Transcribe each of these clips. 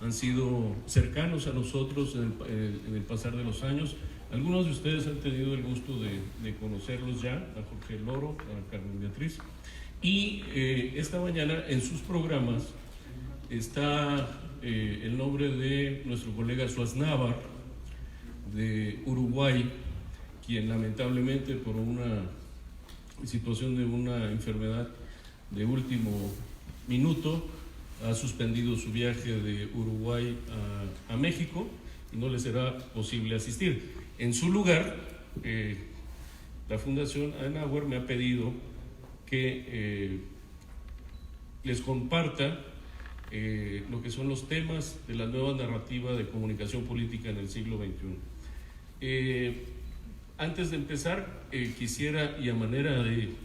han sido cercanos a nosotros en el pasar de los años. Algunos de ustedes han tenido el gusto de conocerlos ya, a Jorge Loro, a Carmen Beatriz. Y esta mañana en sus programas está el nombre de nuestro colega Suaznavar, de Uruguay, quien lamentablemente por una situación de una enfermedad de último minuto ha suspendido su viaje de Uruguay a México y no le será posible asistir. En su lugar, la Fundación Adenauer me ha pedido que les comparta lo que son los temas de la nueva narrativa de comunicación política en el siglo XXI. Antes de empezar, quisiera, y a manera de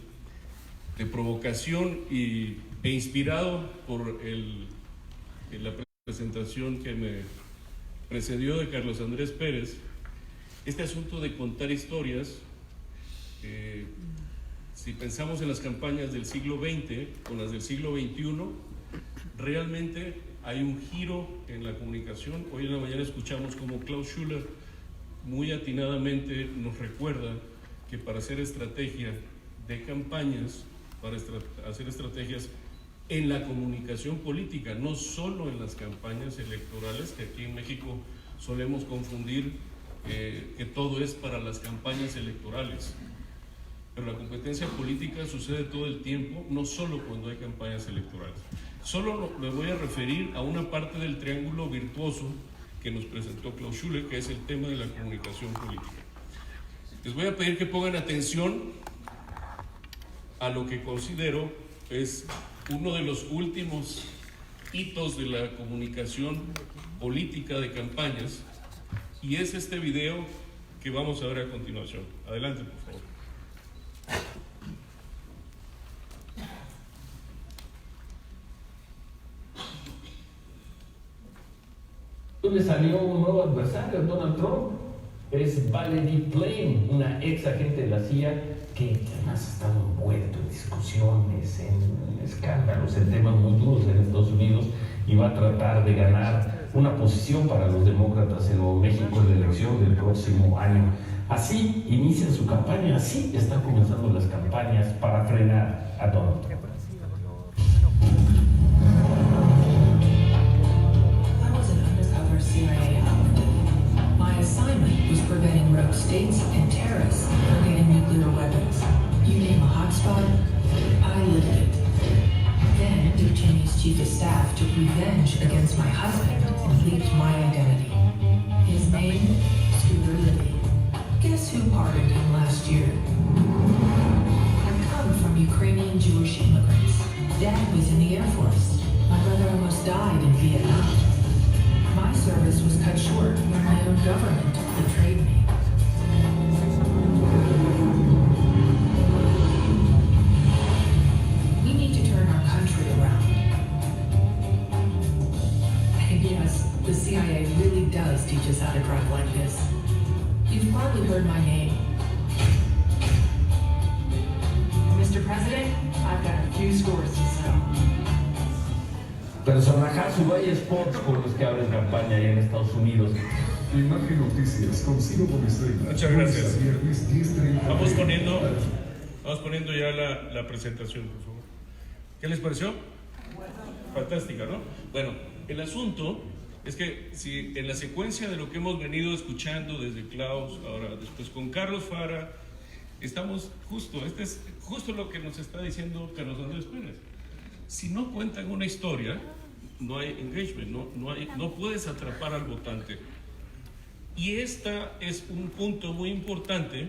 provocación e inspirado por la presentación que me precedió de Carlos Andrés Pérez, este asunto de contar historias, si pensamos en las campañas del siglo XX con las del siglo XXI, realmente hay un giro en la comunicación. Hoy en la mañana escuchamos como Klaus Schuller muy atinadamente nos recuerda que para hacer estrategia de campañas, para hacer estrategias en la comunicación política, no solo en las campañas electorales, que aquí en México solemos confundir que todo es para las campañas electorales. Pero la competencia política sucede todo el tiempo, no solo cuando hay campañas electorales. Solo me voy a referir a una parte del triángulo virtuoso que nos presentó Klaus Schuller, que es el tema de la comunicación política. Les voy a pedir que pongan atención a lo que considero es uno de los últimos hitos de la comunicación política de campañas, y es este video que vamos a ver a continuación. Adelante, por favor. Le salió un nuevo adversario, Donald Trump. Es Valerie Plame, una ex agente de la CIA que además ha estado envuelto en discusiones, en escándalos, en temas muy duros en Estados Unidos, y va a tratar de ganar una posición para los demócratas en Nuevo México en la elección del próximo año. Así inicia su campaña, así están comenzando las campañas para frenar a Donald Trump. My assignment was preventing rogue states and terrorists from getting nuclear weapons. You name a hotspot, I lived it. Then Dick Cheney's chief of staff took revenge against my husband and leaked my identity. His name, Scooter Libby. Guess who pardoned him last year? I come from Ukrainian Jewish immigrants. Dad was in the Air Force. My brother almost died in Vietnam. My service was cut short when my own government betrayed me. We need to turn our country around. And yes, the CIA really does teach us how to drive like this. You've probably heard my name. Mr. President, I've got a few scores to settle. Personajazo, hay spots por los que abren campaña allá en Estados Unidos. Imagen Noticias, con Ciro Gómez Reina. Muchas gracias. Viernes, 10:30. Vamos poniendo ya la presentación, por favor. ¿Qué les pareció? Fantástica, ¿no? Bueno, el asunto es que si en la secuencia de lo que hemos venido escuchando desde Klaus, ahora después con Carlos Fara, estamos este es justo lo que nos está diciendo Carlos Andrés Pérez. Si no cuentan una historia, no hay engagement, no puedes atrapar al votante. Y esta es un punto muy importante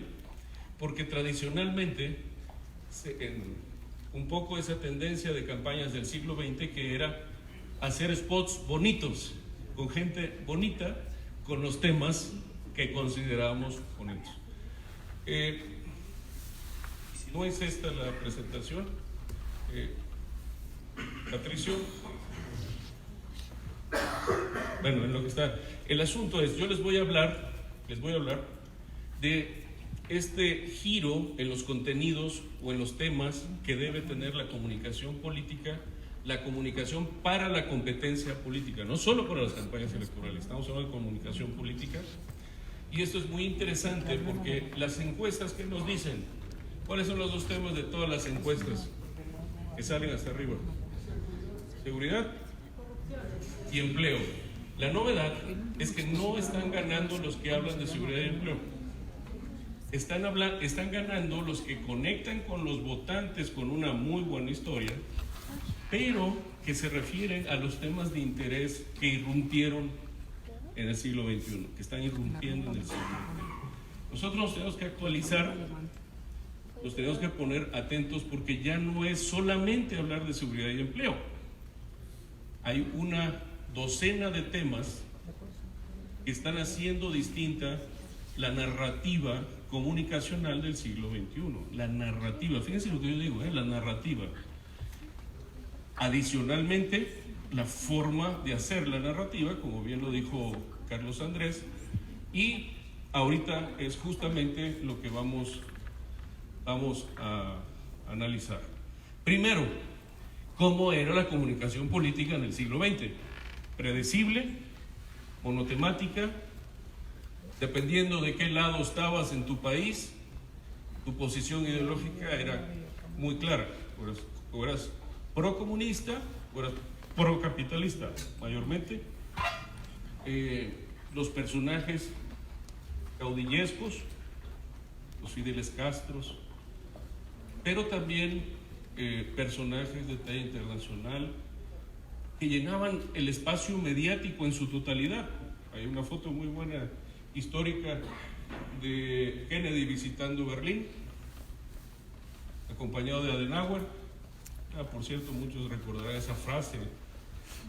porque tradicionalmente, un poco esa tendencia de campañas del siglo XX que era hacer spots bonitos, con gente bonita, con los temas que considerábamos bonitos. Si no es esta la presentación, Patricio, bueno, en lo que está, el asunto es, yo les voy a hablar de este giro en los contenidos o en los temas que debe tener la comunicación política la comunicación para la competencia política, no solo para las campañas electorales, estamos hablando de comunicación política. Y esto es muy interesante porque las encuestas que nos dicen, ¿cuáles son los dos temas de todas las encuestas que salen hasta arriba? Seguridad y empleo. La novedad es que no están ganando los que hablan de seguridad y empleo. Están ganando los que conectan con los votantes con una muy buena historia, pero que se refieren a los temas de interés que irrumpieron en el siglo XXI, que están irrumpiendo en el siglo XXI. Nosotros nos tenemos que actualizar, nos tenemos que poner atentos, porque ya no es solamente hablar de seguridad y empleo. Hay una docena de temas que están haciendo distinta la narrativa comunicacional del siglo XXI. La narrativa, fíjense lo que yo digo, la narrativa. Adicionalmente, la forma de hacer la narrativa, como bien lo dijo Carlos Andrés, y ahorita es justamente lo que vamos a analizar. Primero, ¿cómo era la comunicación política en el siglo XX? Predecible, monotemática, dependiendo de qué lado estabas en tu país, tu posición ideológica era muy clara, o eras procomunista o eras procapitalista, mayormente. Los personajes caudillescos, los Fideles Castros, pero también personajes de talla internacional que llenaban el espacio mediático en su totalidad. Hay una foto muy buena histórica de Kennedy visitando Berlín, acompañado de Adenauer. Por cierto, muchos recordarán esa frase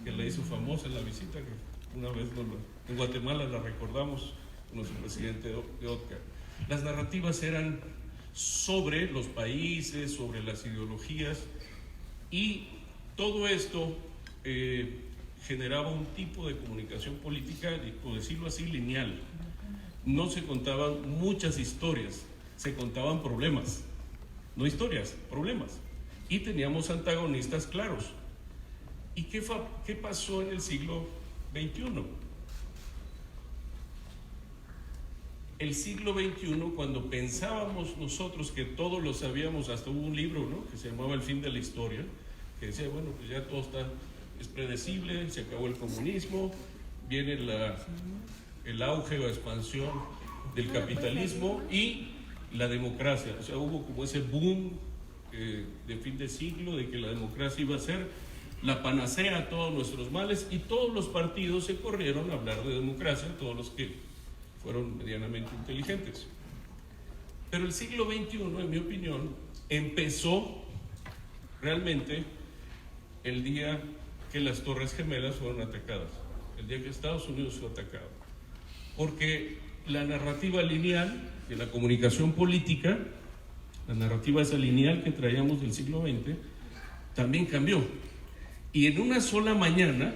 que le hizo famosa en la visita, que una vez en Guatemala la recordamos con nuestro presidente de OTCA. Las narrativas eran sobre los países, sobre las ideologías, y todo esto generaba un tipo de comunicación política, por decirlo así, lineal. No se contaban muchas historias, se contaban problemas, no historias, problemas. Y teníamos antagonistas claros. ¿Y qué pasó en el siglo XXI? El siglo XXI, cuando pensábamos nosotros que todos lo sabíamos, hasta hubo un libro, ¿no?, que se llamaba El fin de la historia, que decía, bueno, pues ya todo es predecible, se acabó el comunismo, viene el auge o expansión del capitalismo y la democracia. O sea, hubo como ese boom de fin de siglo, de que la democracia iba a ser la panacea a todos nuestros males, y todos los partidos se corrieron a hablar de democracia, todos los que fueron medianamente inteligentes. Pero el siglo XXI, en mi opinión, empezó realmente el día que las Torres Gemelas fueron atacadas, el día que Estados Unidos fue atacado, porque la narrativa lineal de la comunicación política, la narrativa esa lineal que traíamos del siglo XX, también cambió. Y en una sola mañana,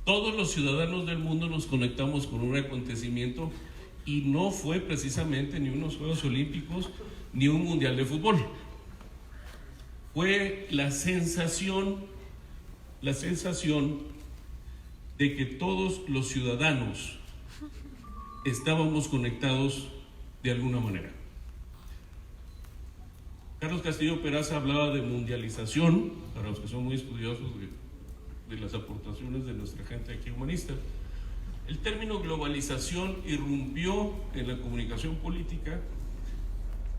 todos los ciudadanos del mundo nos conectamos con un acontecimiento, y no fue precisamente ni unos Juegos Olímpicos ni un Mundial de Fútbol. Fue la sensación de que todos los ciudadanos estábamos conectados de alguna manera. Carlos Castillo Peraza hablaba de mundialización, para los que son muy estudiosos de las aportaciones de nuestra gente aquí humanista. El término globalización irrumpió en la comunicación política,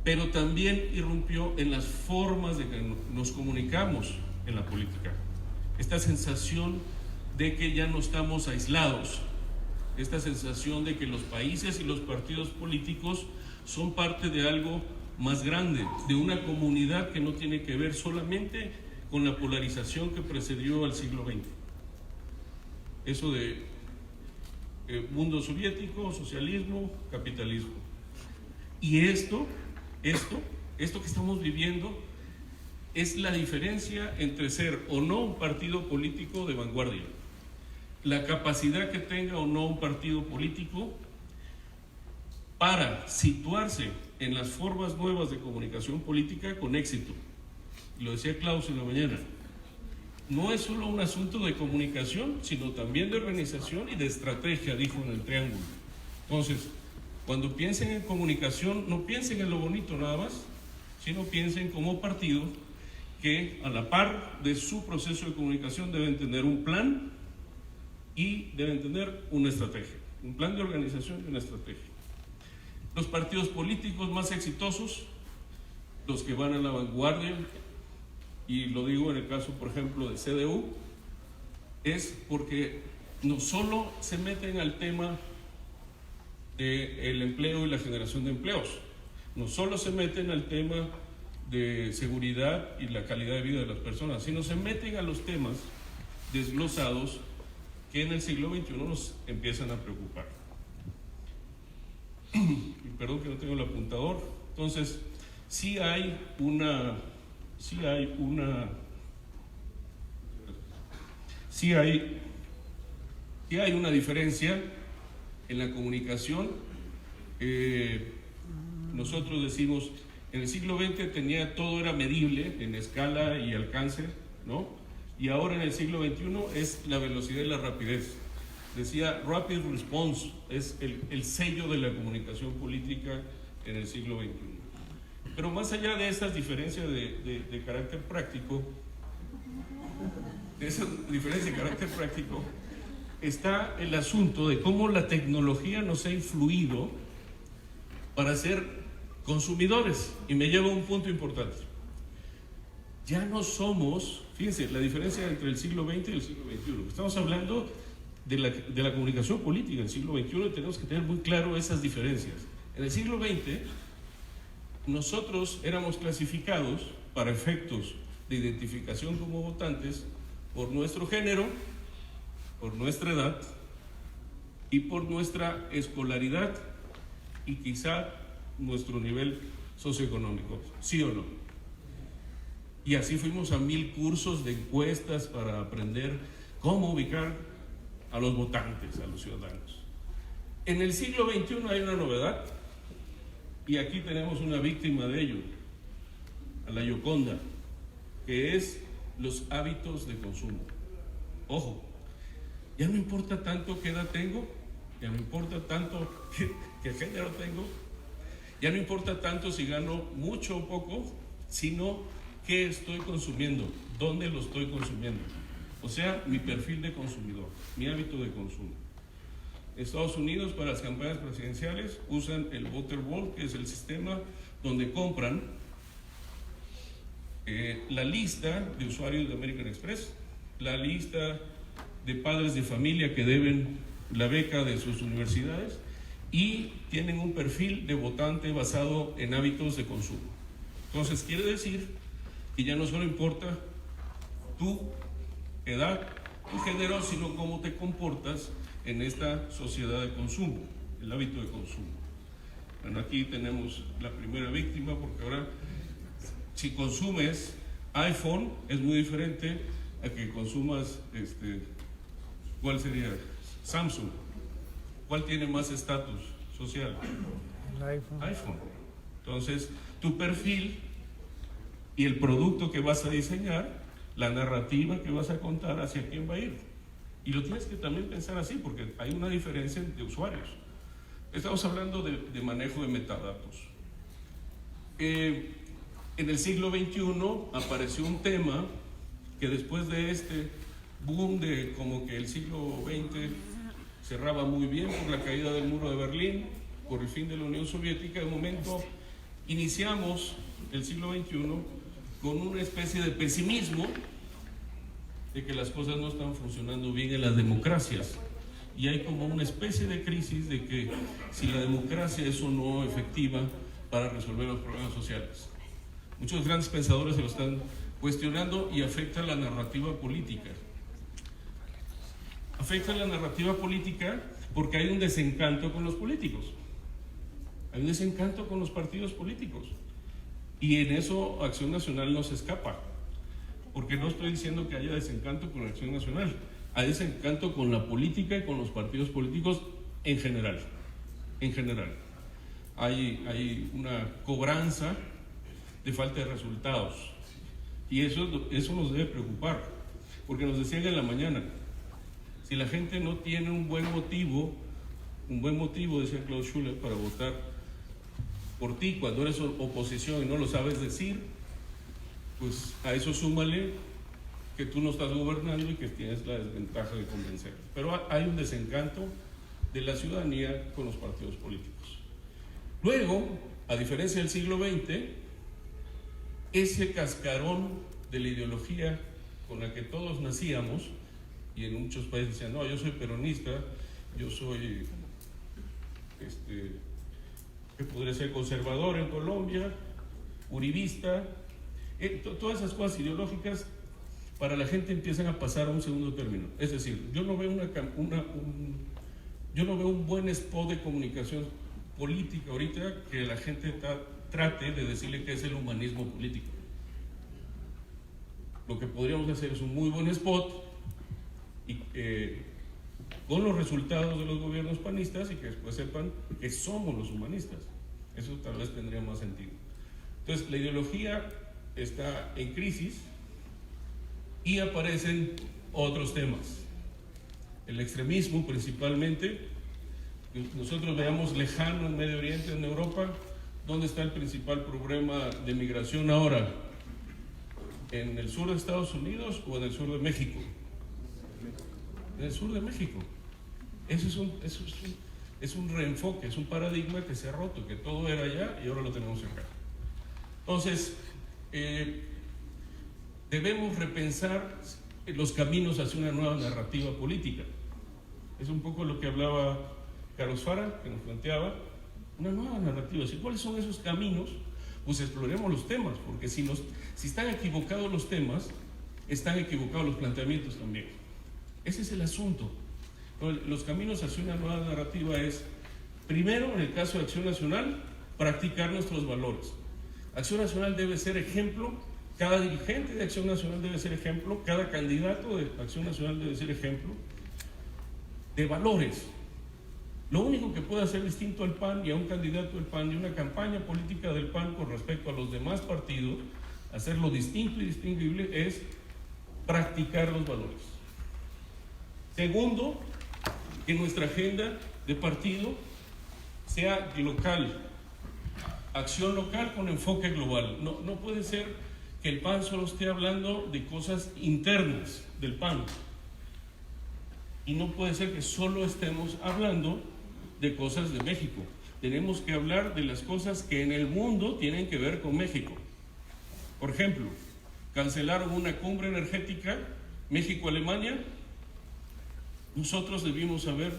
pero también irrumpió en las formas de que nos comunicamos en la política. Esta sensación de que ya no estamos aislados, esta sensación de que los países y los partidos políticos son parte de algo más grande, de una comunidad que no tiene que ver solamente con la polarización que precedió al siglo XX. Eso de mundo soviético, socialismo, capitalismo. Y esto que estamos viviendo es la diferencia entre ser o no un partido político de vanguardia, la capacidad que tenga o no un partido político para situarse en las formas nuevas de comunicación política con éxito. y lo decía Klaus en la mañana, no es solo un asunto de comunicación, sino también de organización y de estrategia, dijo en el Triángulo. Entonces, cuando piensen en comunicación, no piensen en lo bonito nada más, sino piensen como partido que a la par de su proceso de comunicación deben tener un plan y deben tener una estrategia, un plan de organización y una estrategia. Los partidos políticos más exitosos, los que van a la vanguardia, y lo digo en el caso, por ejemplo, de CDU, es porque no solo se meten al tema del empleo y la generación de empleos, no solo se meten al tema de seguridad y la calidad de vida de las personas, sino se meten a los temas desglosados que en el siglo XXI nos empiezan a preocupar. Y perdón que no tengo el apuntador. Entonces, sí hay una diferencia en la comunicación. Nosotros decimos, en el siglo XX todo era medible en escala y alcance, ¿no? Y ahora en el siglo XXI es la velocidad y la rapidez. Decía, rapid response es el sello de la comunicación política en el siglo XXI. Pero más allá de estas diferencias de carácter práctico, está el asunto de cómo la tecnología nos ha influido para ser consumidores. Y me lleva a un punto importante. Ya no somos, fíjense, la diferencia entre el siglo XX y el siglo XXI. Estamos hablando de la comunicación política en el siglo XXI y tenemos que tener muy claro esas diferencias. En el siglo XX, nosotros éramos clasificados para efectos de identificación como votantes por nuestro género, por nuestra edad y por nuestra escolaridad y quizá nuestro nivel socioeconómico, ¿sí o no? Y así fuimos a 1000 cursos de encuestas para aprender cómo ubicar a los votantes, a los ciudadanos. En el siglo XXI hay una novedad y aquí tenemos una víctima de ello, a la Gioconda, que es los hábitos de consumo. Ojo, ya no importa tanto qué edad tengo, ya no importa tanto qué género tengo, ya no importa tanto si gano mucho o poco, sino qué estoy consumiendo, dónde lo estoy consumiendo. O sea, mi perfil de consumidor, mi hábito de consumo. Estados Unidos, para las campañas presidenciales, usan el voter roll, que es el sistema donde compran la lista de usuarios de American Express, la lista de padres de familia que deben la beca de sus universidades y tienen un perfil de votante basado en hábitos de consumo. Entonces, quiere decir que ya no solo importa tu edad, tu género, sino cómo te comportas en esta sociedad de consumo, el hábito de consumo. Bueno, aquí tenemos la primera víctima, porque ahora si consumes iPhone es muy diferente a que consumas, ¿cuál sería? Samsung. ¿Cuál tiene más estatus social? El iPhone. Entonces, tu perfil y el producto que vas a diseñar, la narrativa que vas a contar, hacia quién va a ir. Y lo tienes que también pensar así, porque hay una diferencia entre usuarios. Estamos hablando de manejo de metadatos. En el siglo XXI apareció un tema que después de este boom de como que el siglo XX cerraba muy bien por la caída del muro de Berlín, por el fin de la Unión Soviética, de momento iniciamos el siglo XXI con una especie de pesimismo de que las cosas no están funcionando bien en las democracias. Y hay como una especie de crisis de que si la democracia es o no efectiva para resolver los problemas sociales. Muchos grandes pensadores se lo están cuestionando y afecta la narrativa política. Afecta la narrativa política porque hay un desencanto con los políticos. Hay un desencanto con los partidos políticos. Y en eso Acción Nacional no se escapa. Porque no estoy diciendo que haya desencanto con Acción Nacional. Hay desencanto con la política y con los partidos políticos en general. En general. Hay una cobranza de falta de resultados. Y eso nos debe preocupar, porque nos decían en la mañana, si la gente no tiene un buen motivo, decía Klaus Schüler, para votar por ti cuando eres oposición y no lo sabes decir, pues a eso súmale que tú no estás gobernando y que tienes la desventaja de convencer. Pero hay un desencanto de la ciudadanía con los partidos políticos. Luego, a diferencia del siglo XX, ese cascarón de la ideología con la que todos nacíamos, y en muchos países decían, no, yo soy peronista, yo soy, que podría ser conservador en Colombia, uribista, todas esas cosas ideológicas para la gente empiezan a pasar a un segundo término. Es decir, yo no veo un buen spot de comunicación política ahorita que la gente trate de decirle que es el humanismo político. Lo que podríamos hacer es un muy buen spot y, con los resultados de los gobiernos panistas, y que después sepan que somos los humanistas. Eso tal vez tendría más sentido. Entonces, la ideología está en crisis y aparecen otros temas. El extremismo, principalmente. Nosotros veamos lejano en Medio Oriente, en Europa, ¿dónde está el principal problema de migración ahora? ¿En el sur de Estados Unidos o en el sur de México? En el sur de México. Eso es un reenfoque, es un paradigma que se ha roto, que todo era allá y ahora lo tenemos acá. Entonces, debemos repensar los caminos hacia una nueva narrativa política. Es un poco lo que hablaba Carlos Fara, que nos planteaba una nueva narrativa. ¿Cuáles son esos caminos? Pues exploremos los temas, porque si están equivocados los temas, están equivocados los planteamientos también. Ese es el asunto. Los caminos hacia una nueva narrativa es, primero, en el caso de Acción Nacional, practicar nuestros valores. Acción Nacional debe ser ejemplo, cada dirigente de Acción Nacional debe ser ejemplo, cada candidato de Acción Nacional debe ser ejemplo de valores. Lo único que puede hacer distinto al PAN y a un candidato del PAN y una campaña política del PAN con respecto a los demás partidos, hacerlo distinto y distinguible, es practicar los valores. Segundo, que nuestra agenda de partido sea local, acción local con enfoque global. No puede ser que el PAN solo esté hablando de cosas internas del PAN, y no puede ser que solo estemos hablando de cosas de México. Tenemos que hablar de las cosas que en el mundo tienen que ver con México. Por ejemplo, cancelaron una cumbre energética México-Alemania. Nosotros debimos haber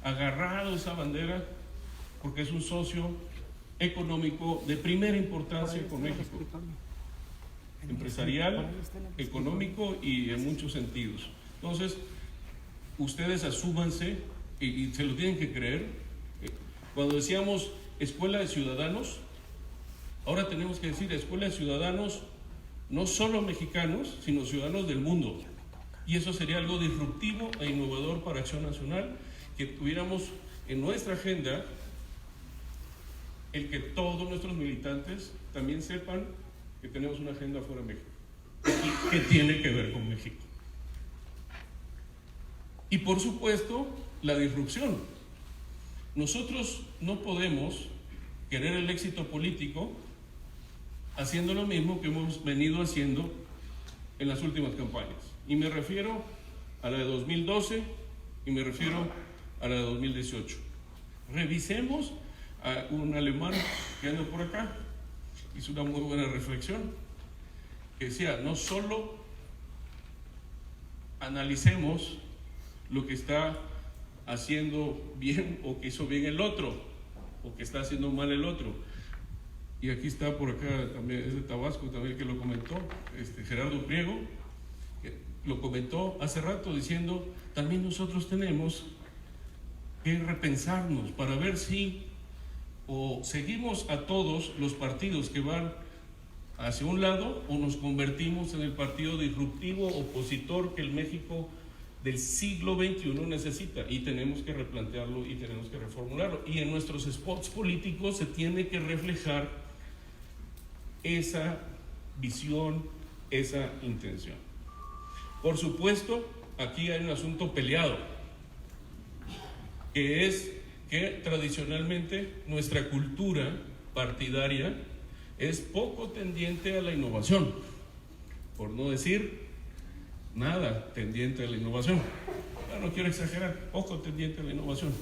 agarrado esa bandera porque es un socio económico de primera importancia con México, empresarial, económico y en muchos sentidos. Entonces, ustedes asúmanse y se lo tienen que creer. Cuando decíamos escuela de ciudadanos, ahora tenemos que decir escuela de ciudadanos no solo mexicanos, sino ciudadanos del mundo. Y eso sería algo disruptivo e innovador para Acción Nacional, que tuviéramos en nuestra agenda el que todos nuestros militantes también sepan que tenemos una agenda fuera de México y que tiene que ver con México. Y por supuesto, la disrupción. Nosotros no podemos querer el éxito político haciendo lo mismo que hemos venido haciendo en las últimas campañas. Y me refiero a la de 2012 y me refiero a la de 2018. Revisemos a un alemán que anda por acá, hizo una muy buena reflexión, que decía, no solo analicemos lo que está haciendo bien o que hizo bien el otro o que está haciendo mal el otro. Y aquí está por acá también, es de Tabasco también, que lo comentó Gerardo Priego, que lo comentó hace rato diciendo, también nosotros tenemos que repensarnos para ver si o seguimos a todos los partidos que van hacia un lado o nos convertimos en el partido disruptivo opositor que el México del siglo XXI necesita, y tenemos que replantearlo y tenemos que reformularlo, y en nuestros spots políticos se tiene que reflejar esa visión esa intención. Por supuesto, aquí hay un asunto peleado, que es que tradicionalmente nuestra cultura partidaria es poco tendiente a la innovación, por no decir nada tendiente a la innovación. No quiero exagerar, poco tendiente a la innovación.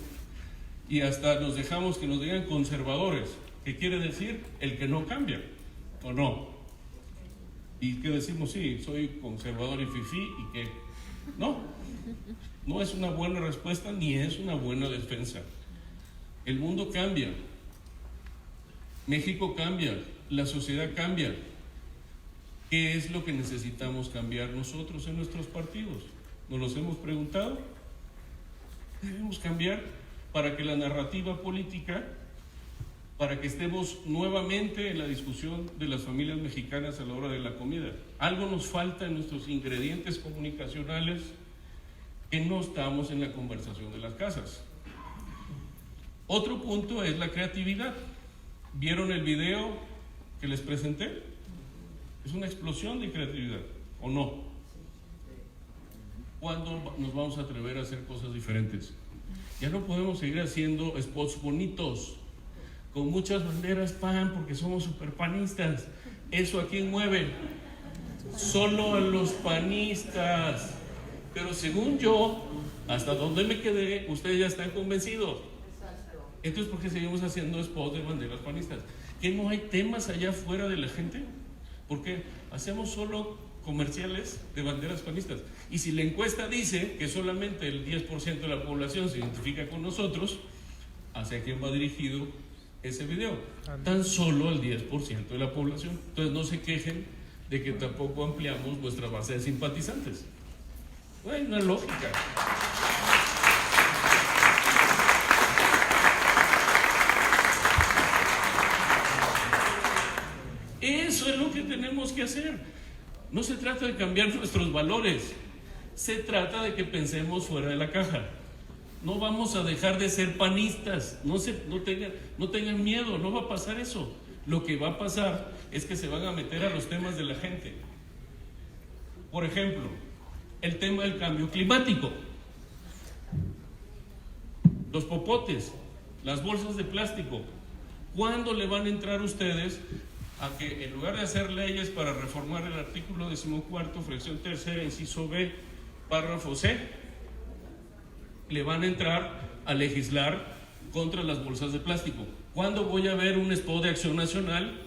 Y hasta nos dejamos que nos digan conservadores, que quiere decir el que no cambia, ¿o no? Y que decimos, sí, soy conservador y fifí, y que no es una buena respuesta ni es una buena defensa. El mundo cambia, México cambia, la sociedad cambia. ¿Qué es lo que necesitamos cambiar nosotros en nuestros partidos? ¿Nos los hemos preguntado? Debemos cambiar para que la narrativa política, para que estemos nuevamente en la discusión de las familias mexicanas a la hora de la comida. Algo nos falta en nuestros ingredientes comunicacionales, que no estamos en la conversación de las casas. Otro punto es la creatividad. ¿Vieron el video que les presenté? Es una explosión de creatividad, ¿o no? ¿Cuándo nos vamos a atrever a hacer cosas diferentes? Ya no podemos seguir haciendo spots bonitos, con muchas banderas PAN, porque somos superpanistas. ¿Eso a quién mueve? Solo a los panistas. Pero según yo, hasta donde me quedé, ustedes ya están convencidos. Entonces, ¿por qué seguimos haciendo spots de banderas panistas? ¿Que no hay temas allá afuera de la gente? ¿Por qué hacemos solo comerciales de banderas panistas? Y si la encuesta dice que solamente el 10% de la población se identifica con nosotros, ¿hacia quién va dirigido ese video? Tan solo el 10% de la población. Entonces no se quejen de que tampoco ampliamos nuestra base de simpatizantes. No hay una lógica. Eso es lo que tenemos que hacer. No se trata de cambiar nuestros valores, se trata de que pensemos fuera de la caja. No vamos a dejar de ser panistas, no tengan miedo, no va a pasar eso. Lo que va a pasar es que se van a meter a los temas de la gente. Por ejemplo, el tema del cambio climático, los popotes, las bolsas de plástico. ¿Cuándo le van a entrar ustedes a que en lugar de hacer leyes para reformar el artículo 14, fracción tercera, inciso B, párrafo C, le van a entrar a legislar contra las bolsas de plástico? ¿Cuándo voy a ver un spot de Acción Nacional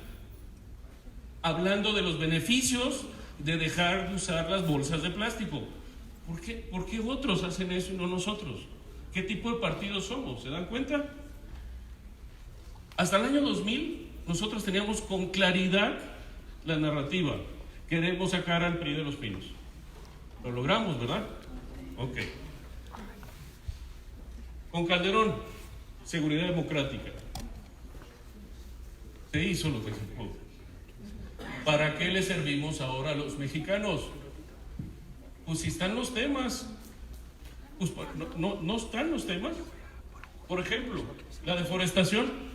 hablando de los beneficios de dejar de usar las bolsas de plástico? ¿Por qué otros hacen eso y no nosotros? ¿Qué tipo de partido somos? ¿Se dan cuenta? Hasta el año 2000 nosotros teníamos con claridad la narrativa. Queremos sacar al PRI de los Pinos. Lo logramos, ¿verdad? Ok. Con Calderón, seguridad democrática. Se hizo lo que se pudo. ¿Para qué le servimos ahora a los mexicanos? Pues si están los temas. Pues no están los temas. Por ejemplo, la deforestación.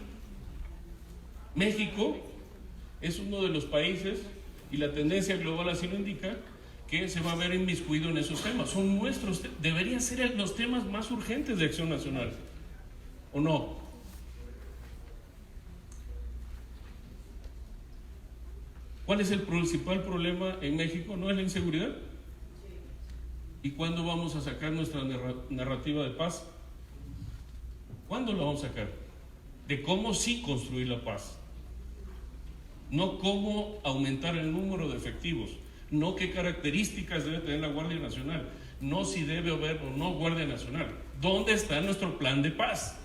México es uno de los países, y la tendencia global así lo indica, que se va a ver inmiscuido en esos temas. Son nuestros, deberían ser los temas más urgentes de Acción Nacional, ¿o no? ¿Cuál es el principal problema en México? ¿No es la inseguridad? ¿Y cuándo vamos a sacar nuestra narrativa de paz? ¿Cuándo la vamos a sacar? De cómo sí construir la paz. No cómo aumentar el número de efectivos, no qué características debe tener la Guardia Nacional, no si debe haber o no Guardia Nacional. ¿Dónde está nuestro plan de paz?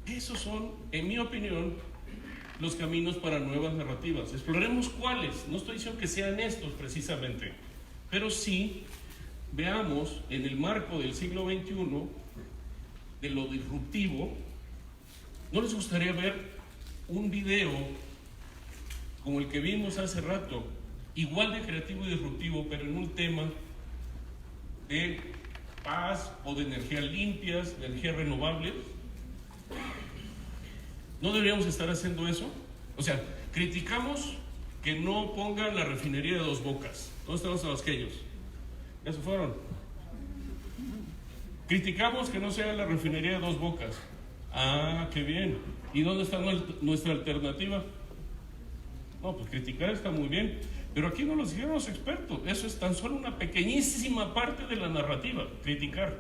Esos son, en mi opinión, los caminos para nuevas narrativas. Exploremos cuáles. No estoy diciendo que sean estos precisamente, pero sí veamos en el marco del siglo XXI, de lo disruptivo. ¿No les gustaría ver un video como el que vimos hace rato, igual de creativo y disruptivo, pero en un tema de paz o de energías limpias, de energías renovables? ¿No deberíamos estar haciendo eso? O sea, criticamos que no pongan la refinería de Dos Bocas. ¿Dónde están los tabasqueños? ¿Ya se fueron? Criticamos que no sea la refinería de Dos Bocas. Ah, qué bien. ¿Y dónde está nuestra alternativa? No, pues criticar está muy bien, pero aquí no lo dijeron los expertos. Eso es tan solo una pequeñísima parte de la narrativa, criticar.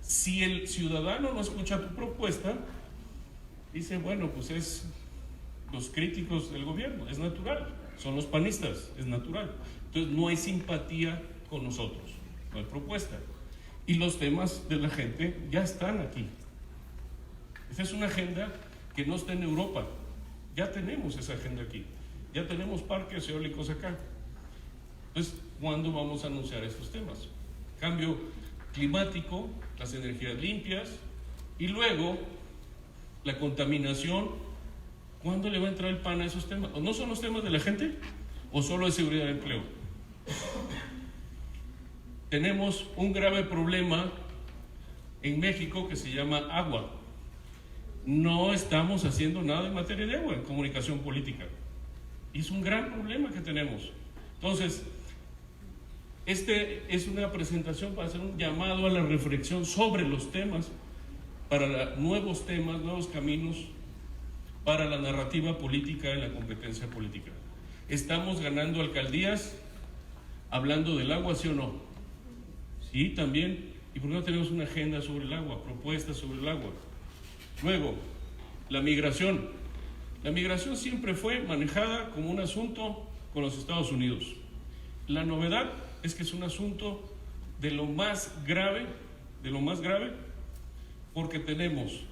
Si el ciudadano no escucha tu propuesta, dice, bueno, pues es los críticos del gobierno, es natural, son los panistas, es natural. Entonces no hay simpatía con nosotros, no hay propuesta. Y los temas de la gente ya están aquí. Esa es una agenda que no está en Europa. Ya tenemos esa agenda aquí. Ya tenemos parques eólicos acá. Entonces, ¿cuándo vamos a anunciar estos temas? Cambio climático, las energías limpias y luego la contaminación. ¿Cuándo le va a entrar el PAN a esos temas? ¿O no son los temas de la gente? ¿O solo es seguridad de empleo? Tenemos un grave problema en México que se llama agua. No estamos haciendo nada en materia de agua, en comunicación política. Y es un gran problema que tenemos. Entonces, este es una presentación para hacer un llamado a la reflexión sobre los temas, para nuevos temas, nuevos caminos, para la narrativa política y la competencia política. ¿Estamos ganando alcaldías hablando del agua, sí o no? Sí, también. ¿Y por qué no tenemos una agenda sobre el agua, propuestas sobre el agua? Luego, la migración. La migración siempre fue manejada como un asunto con los Estados Unidos. La novedad es que es un asunto de lo más grave, porque tenemos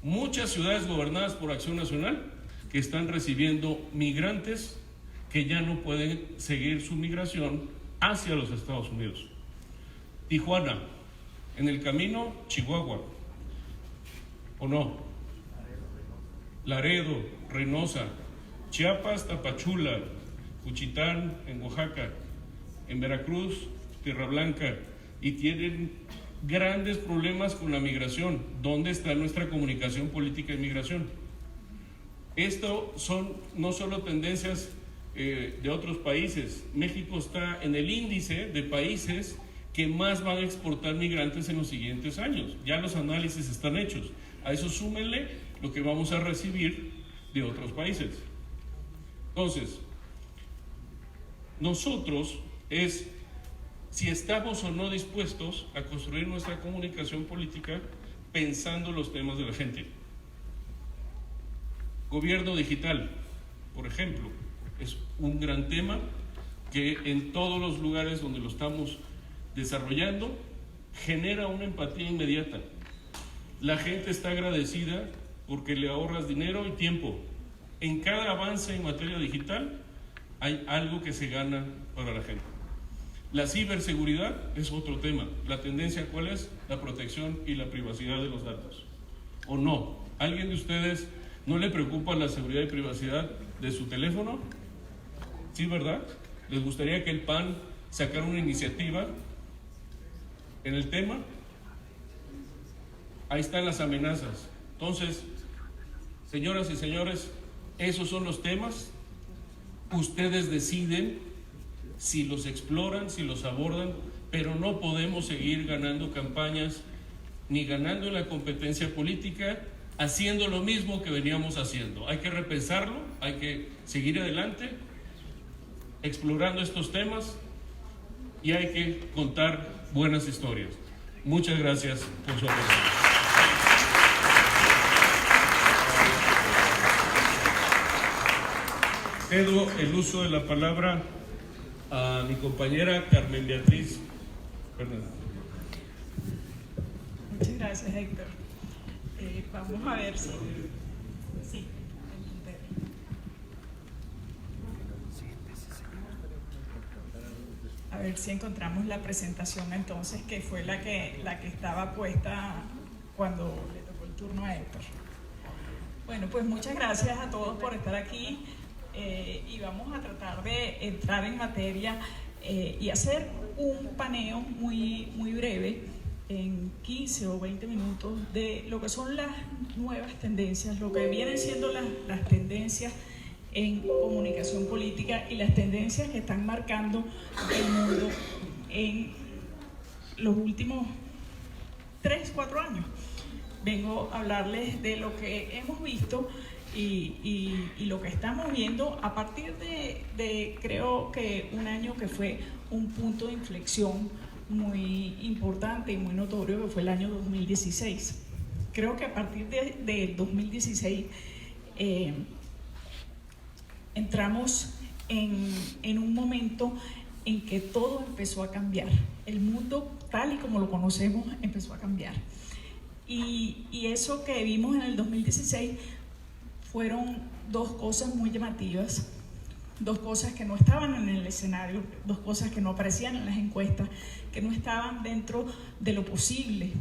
muchas ciudades gobernadas por Acción Nacional que están recibiendo migrantes que ya no pueden seguir su migración hacia los Estados Unidos. Tijuana, en el camino, Chihuahua. ¿O no? Laredo, Reynosa, Chiapas, Tapachula, Juchitán, en Oaxaca, en Veracruz, Tierra Blanca, y tienen grandes problemas con la migración. ¿Dónde está nuestra comunicación política de migración? Esto son no solo tendencias de otros países. México está en el índice de países que más van a exportar migrantes en los siguientes años. Ya los análisis están hechos. A eso súmenle lo que vamos a recibir de otros países. Entonces, nosotros es si estamos o no dispuestos a construir nuestra comunicación política pensando los temas de la gente. Gobierno digital, por ejemplo, es un gran tema que en todos los lugares donde lo estamos desarrollando genera una empatía inmediata. La gente está agradecida porque le ahorras dinero y tiempo. En cada avance en materia digital hay algo que se gana para la gente. La ciberseguridad es otro tema. ¿La tendencia cuál es? La protección y la privacidad de los datos. ¿O no? ¿Alguien de ustedes no le preocupa la seguridad y privacidad de su teléfono? Sí, ¿verdad? ¿Les gustaría que el PAN sacara una iniciativa en el tema? Ahí están las amenazas. Entonces, señoras y señores, esos son los temas. Ustedes deciden si los exploran, si los abordan, pero no podemos seguir ganando campañas ni ganando en la competencia política haciendo lo mismo que veníamos haciendo. Hay que repensarlo, hay que seguir adelante explorando estos temas y hay que contar buenas historias. Muchas gracias por su atención. Cedo el uso de la palabra a mi compañera Carmen Beatriz Fernández. Muchas gracias, Héctor. Vamos a ver si... Sí. A ver si encontramos la presentación entonces, que fue la que estaba puesta cuando le tocó el turno a Héctor. Bueno, pues muchas gracias a todos por estar aquí y vamos a tratar de entrar en materia y hacer un paneo muy breve en 15 o 20 minutos de lo que son las nuevas tendencias, lo que vienen siendo las tendencias en comunicación política y las tendencias que están marcando el mundo en los últimos 3-4 años. Vengo a hablarles de lo que hemos visto y lo que estamos viendo a partir de creo que un año que fue un punto de inflexión muy importante y muy notorio, que fue el año 2016. Creo que a partir de 2016 entramos en un momento en que todo empezó a cambiar. El mundo tal y como lo conocemos empezó a cambiar. Y eso que vimos en el 2016 fueron dos cosas muy llamativas, dos cosas que no estaban en el escenario, dos cosas que no aparecían en las encuestas, que no estaban dentro de lo posible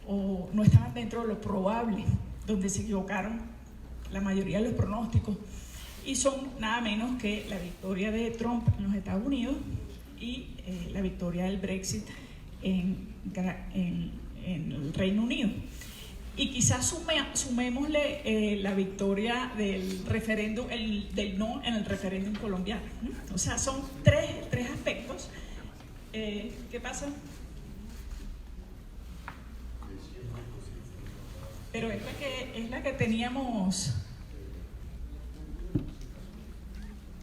o no estaban dentro de lo probable, donde se equivocaron la mayoría de los pronósticos, y son nada menos que la victoria de Trump en los Estados Unidos y la victoria del Brexit en el Reino Unido. Y quizás sumémosle la victoria del referéndum, del no en el referéndum colombiano. O sea, son tres aspectos. ¿Qué pasa? Pero es la que teníamos.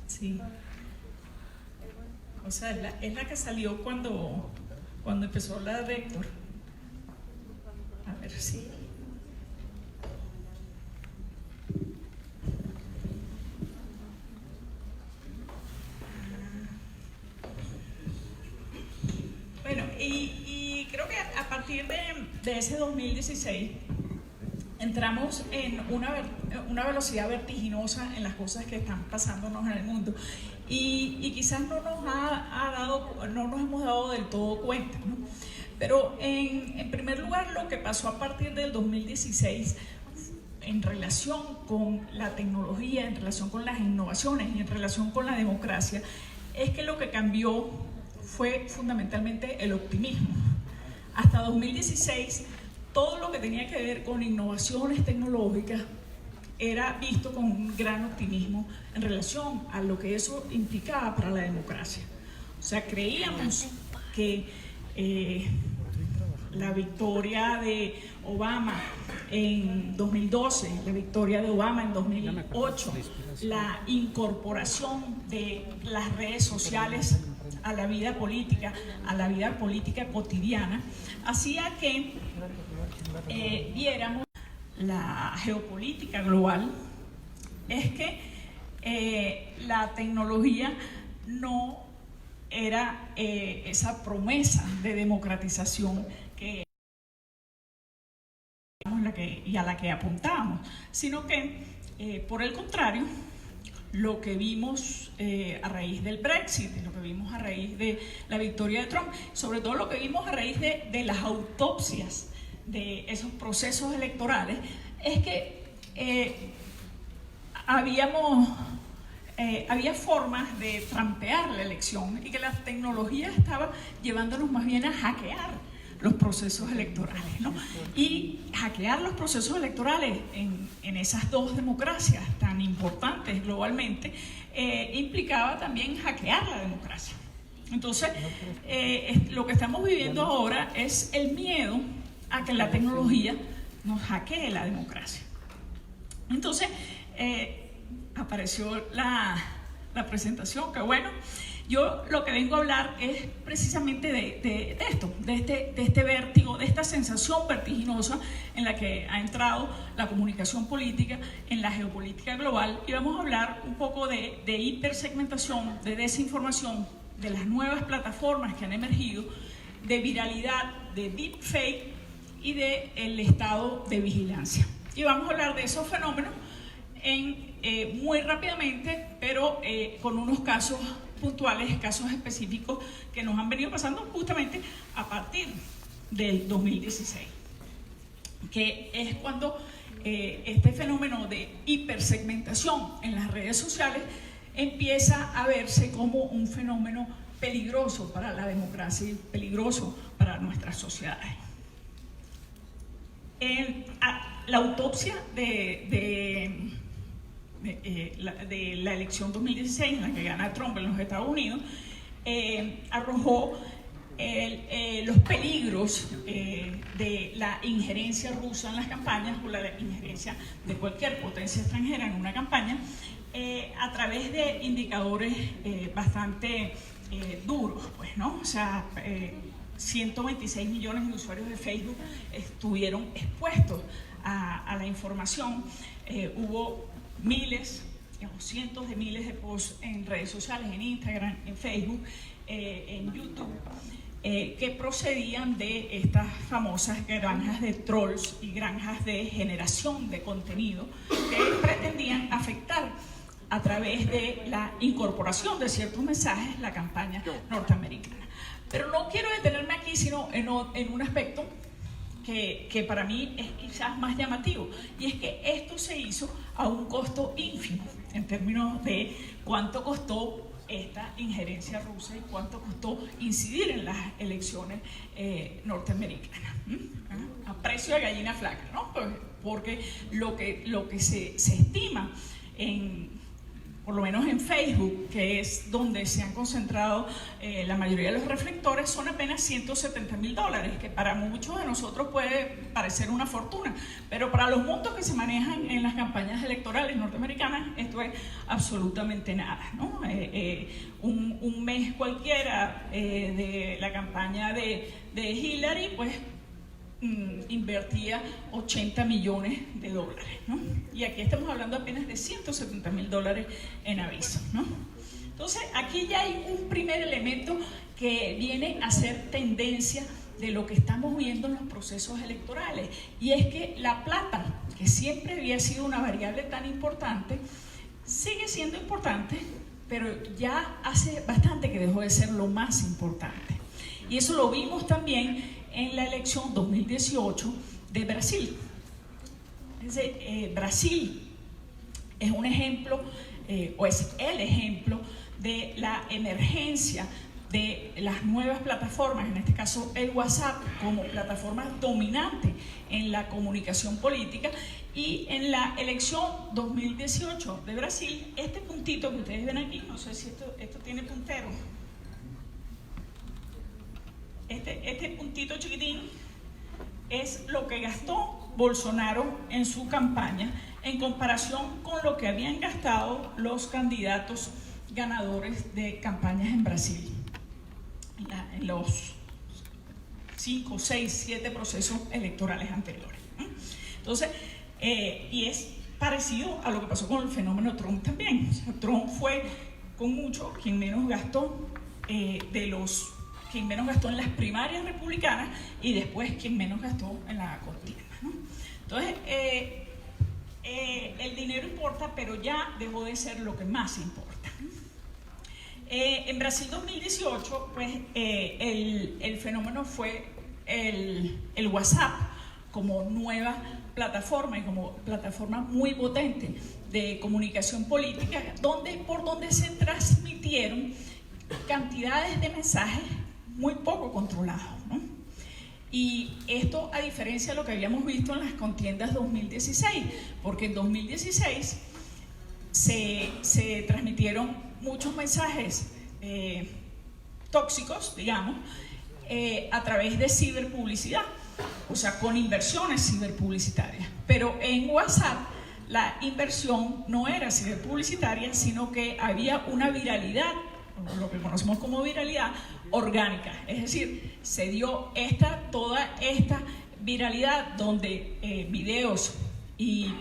Sí. O sea, es la que salió cuando empezó la de Héctor. A ver, sí. Bueno, y creo que a partir de ese 2016 entramos en una velocidad vertiginosa en las cosas que están pasándonos en el mundo y quizás no nos hemos dado del todo cuenta, ¿no? Pero en primer lugar, lo que pasó a partir del 2016 en relación con la tecnología, en relación con las innovaciones y en relación con la democracia, es que lo que cambió fue fundamentalmente el optimismo. Hasta 2016, todo lo que tenía que ver con innovaciones tecnológicas era visto con un gran optimismo en relación a lo que eso implicaba para la democracia. O sea, creíamos que la victoria de Obama en 2012, la victoria de Obama en 2008, la incorporación de las redes sociales a la vida política cotidiana, hacía que viéramos la geopolítica global, es que la tecnología no era esa promesa de democratización y a la que apuntábamos, sino que por el contrario, lo que vimos a raíz del Brexit, lo que vimos a raíz de la victoria de Trump, sobre todo lo que vimos a raíz de las autopsias de esos procesos electorales, es que había formas de trampear la elección y que la tecnología estaba llevándonos más bien a hackear los procesos electorales, ¿no? Y hackear los procesos electorales en esas dos democracias tan importantes globalmente implicaba también hackear la democracia. Entonces, lo que estamos viviendo ahora es el miedo a que la tecnología nos hackee la democracia. Entonces, apareció la presentación, que bueno. Yo lo que vengo a hablar es precisamente de esto, de este vértigo, de esta sensación vertiginosa en la que ha entrado la comunicación política en la geopolítica global, y vamos a hablar un poco de hipersegmentación, de desinformación, de las nuevas plataformas que han emergido, de viralidad, de deepfake y del estado de vigilancia. Y vamos a hablar de esos fenómenos muy rápidamente, pero con unos casos puntuales, casos específicos que nos han venido pasando justamente a partir del 2016, que es cuando este fenómeno de hipersegmentación en las redes sociales empieza a verse como un fenómeno peligroso para la democracia y peligroso para nuestras sociedades. La autopsia de de la elección 2016 en la que gana Trump en los Estados Unidos, arrojó los peligros de la injerencia rusa en las campañas o la injerencia de cualquier potencia extranjera en una campaña a través de indicadores bastante duros, pues, ¿no? O sea, 126 millones de usuarios de Facebook estuvieron expuestos a la información. Hubo miles, cientos de miles de posts en redes sociales, en Instagram, en Facebook, en YouTube, que procedían de estas famosas granjas de trolls y granjas de generación de contenido que pretendían afectar a través de la incorporación de ciertos mensajes la campaña norteamericana. Pero no quiero detenerme aquí, sino en un aspecto que para mí es quizás más llamativo, y es que esto se hizo a un costo ínfimo en términos de cuánto costó esta injerencia rusa y cuánto costó incidir en las elecciones norteamericanas, a precio de gallina flaca, ¿no? Porque lo que se estima por lo menos en Facebook, que es donde se han concentrado la mayoría de los reflectores, son apenas $170,000, que para muchos de nosotros puede parecer una fortuna, pero para los montos que se manejan en las campañas electorales norteamericanas, esto es absolutamente nada, ¿no? Un mes cualquiera de la campaña de Hillary, pues invertía $80 millones, ¿no? Y aquí estamos hablando apenas de $170,000 en avisos, ¿no? Entonces, aquí ya hay un primer elemento que viene a ser tendencia de lo que estamos viendo en los procesos electorales, y es que la plata, que siempre había sido una variable tan importante, sigue siendo importante, pero ya hace bastante que dejó de ser lo más importante. Y eso lo vimos también en la elección 2018 de Brasil. Brasil es un ejemplo, o es el ejemplo de la emergencia de las nuevas plataformas, en este caso el WhatsApp, como plataforma dominante en la comunicación política. Y en la elección 2018 de Brasil, este puntito que ustedes ven aquí, no sé si esto tiene puntero, este puntito chiquitín es lo que gastó Bolsonaro en su campaña en comparación con lo que habían gastado los candidatos ganadores de campañas en Brasil en los 5, 6, 7 procesos electorales anteriores. Entonces, y es parecido a lo que pasó con el fenómeno Trump también. O sea, Trump fue con mucho quien menos gastó quien menos gastó en las primarias republicanas y después quien menos gastó en la contienda, ¿no? Entonces, el dinero importa, pero ya dejó de ser lo que más importa. En Brasil 2018, pues el fenómeno fue el WhatsApp como nueva plataforma y como plataforma muy potente de comunicación política, por donde se transmitieron cantidades de mensajes muy poco controlados, ¿no? Y esto a diferencia de lo que habíamos visto en las contiendas 2016, porque en 2016 se transmitieron muchos mensajes tóxicos, digamos, a través de ciberpublicidad, o sea, con inversiones ciberpublicitarias. Pero en WhatsApp la inversión no era ciberpublicitaria, sino que había una viralidad, lo que conocemos como viralidad orgánica, es decir, se dio toda esta viralidad donde videos y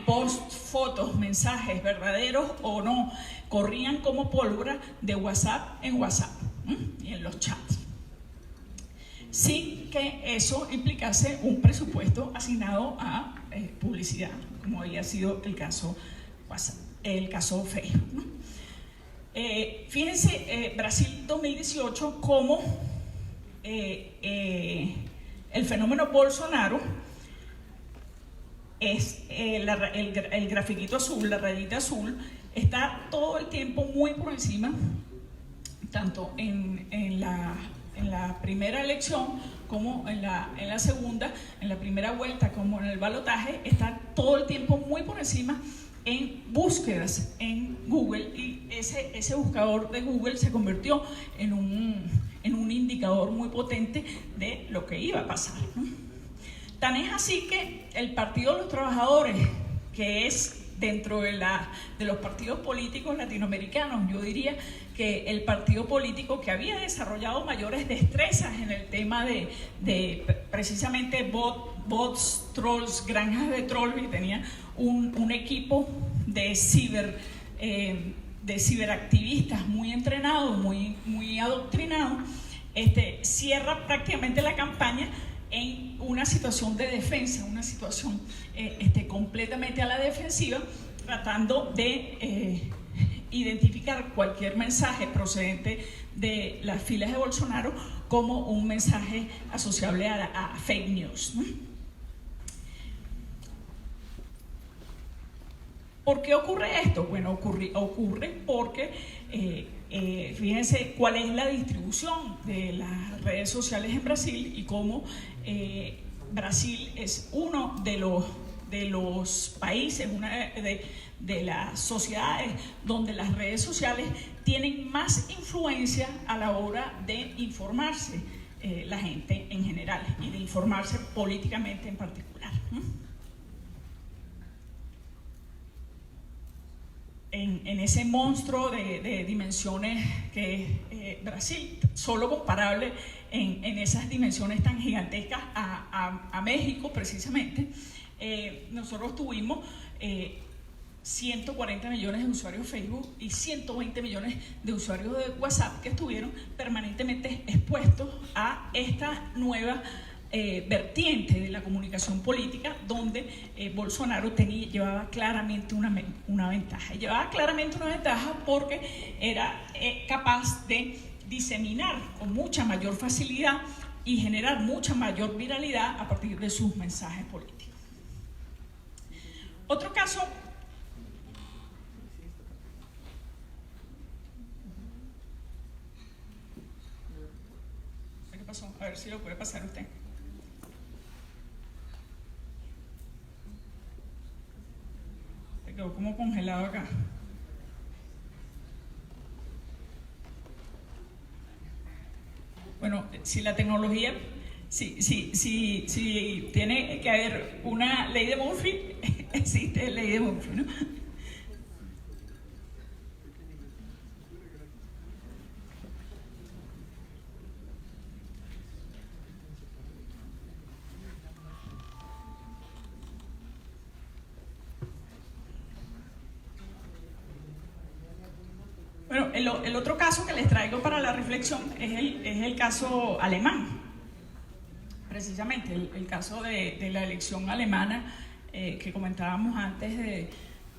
fotos, mensajes verdaderos o no, corrían como pólvora de WhatsApp en WhatsApp y en los chats, sin que eso implicase un presupuesto asignado a publicidad, como había sido el caso WhatsApp, el caso Facebook, ¿no? Fíjense, Brasil 2018, como el fenómeno Bolsonaro es el grafiquito azul, la rayita azul, está todo el tiempo muy por encima, tanto en la primera elección como en la segunda, en la primera vuelta como en el balotaje, está todo el tiempo muy por encima en búsquedas en Google, y ese buscador de Google se convirtió en un indicador muy potente de lo que iba a pasar, ¿no? Tan es así que el Partido de los Trabajadores, que es dentro de los partidos políticos latinoamericanos, yo diría que el partido político que había desarrollado mayores destrezas en el tema de precisamente bots, trolls, granjas de trolls, y tenía un equipo de ciberactivistas muy entrenados, muy adoctrinados, cierra prácticamente la campaña en una situación de defensa, una situación completamente a la defensiva, tratando de identificar cualquier mensaje procedente de las filas de Bolsonaro como un mensaje asociable a fake news, ¿no? ¿Por qué ocurre esto? Bueno, ocurre porque fíjense cuál es la distribución de las redes sociales en Brasil y cómo Brasil es uno de los países, una de las sociedades donde las redes sociales tienen más influencia a la hora de informarse la gente en general y de informarse políticamente en particular, ¿no? En ese monstruo de dimensiones que es Brasil, solo comparable en esas dimensiones tan gigantescas a México precisamente. Nosotros tuvimos 140 millones de usuarios de Facebook y 120 millones de usuarios de WhatsApp que estuvieron permanentemente expuestos a esta nueva vertiente de la comunicación política, donde Bolsonaro llevaba claramente una ventaja. Llevaba claramente una ventaja porque era capaz de diseminar con mucha mayor facilidad y generar mucha mayor viralidad a partir de sus mensajes políticos. Otro caso ¿qué pasó? A ver si lo puede pasar usted. Se quedó como congelado acá. Bueno, si la tecnología, si tiene que haber una ley de Murphy, existe ley de Murphy, ¿no? Bueno, el otro caso que les traigo para la reflexión es el caso alemán. Precisamente el caso de la elección alemana que comentábamos antes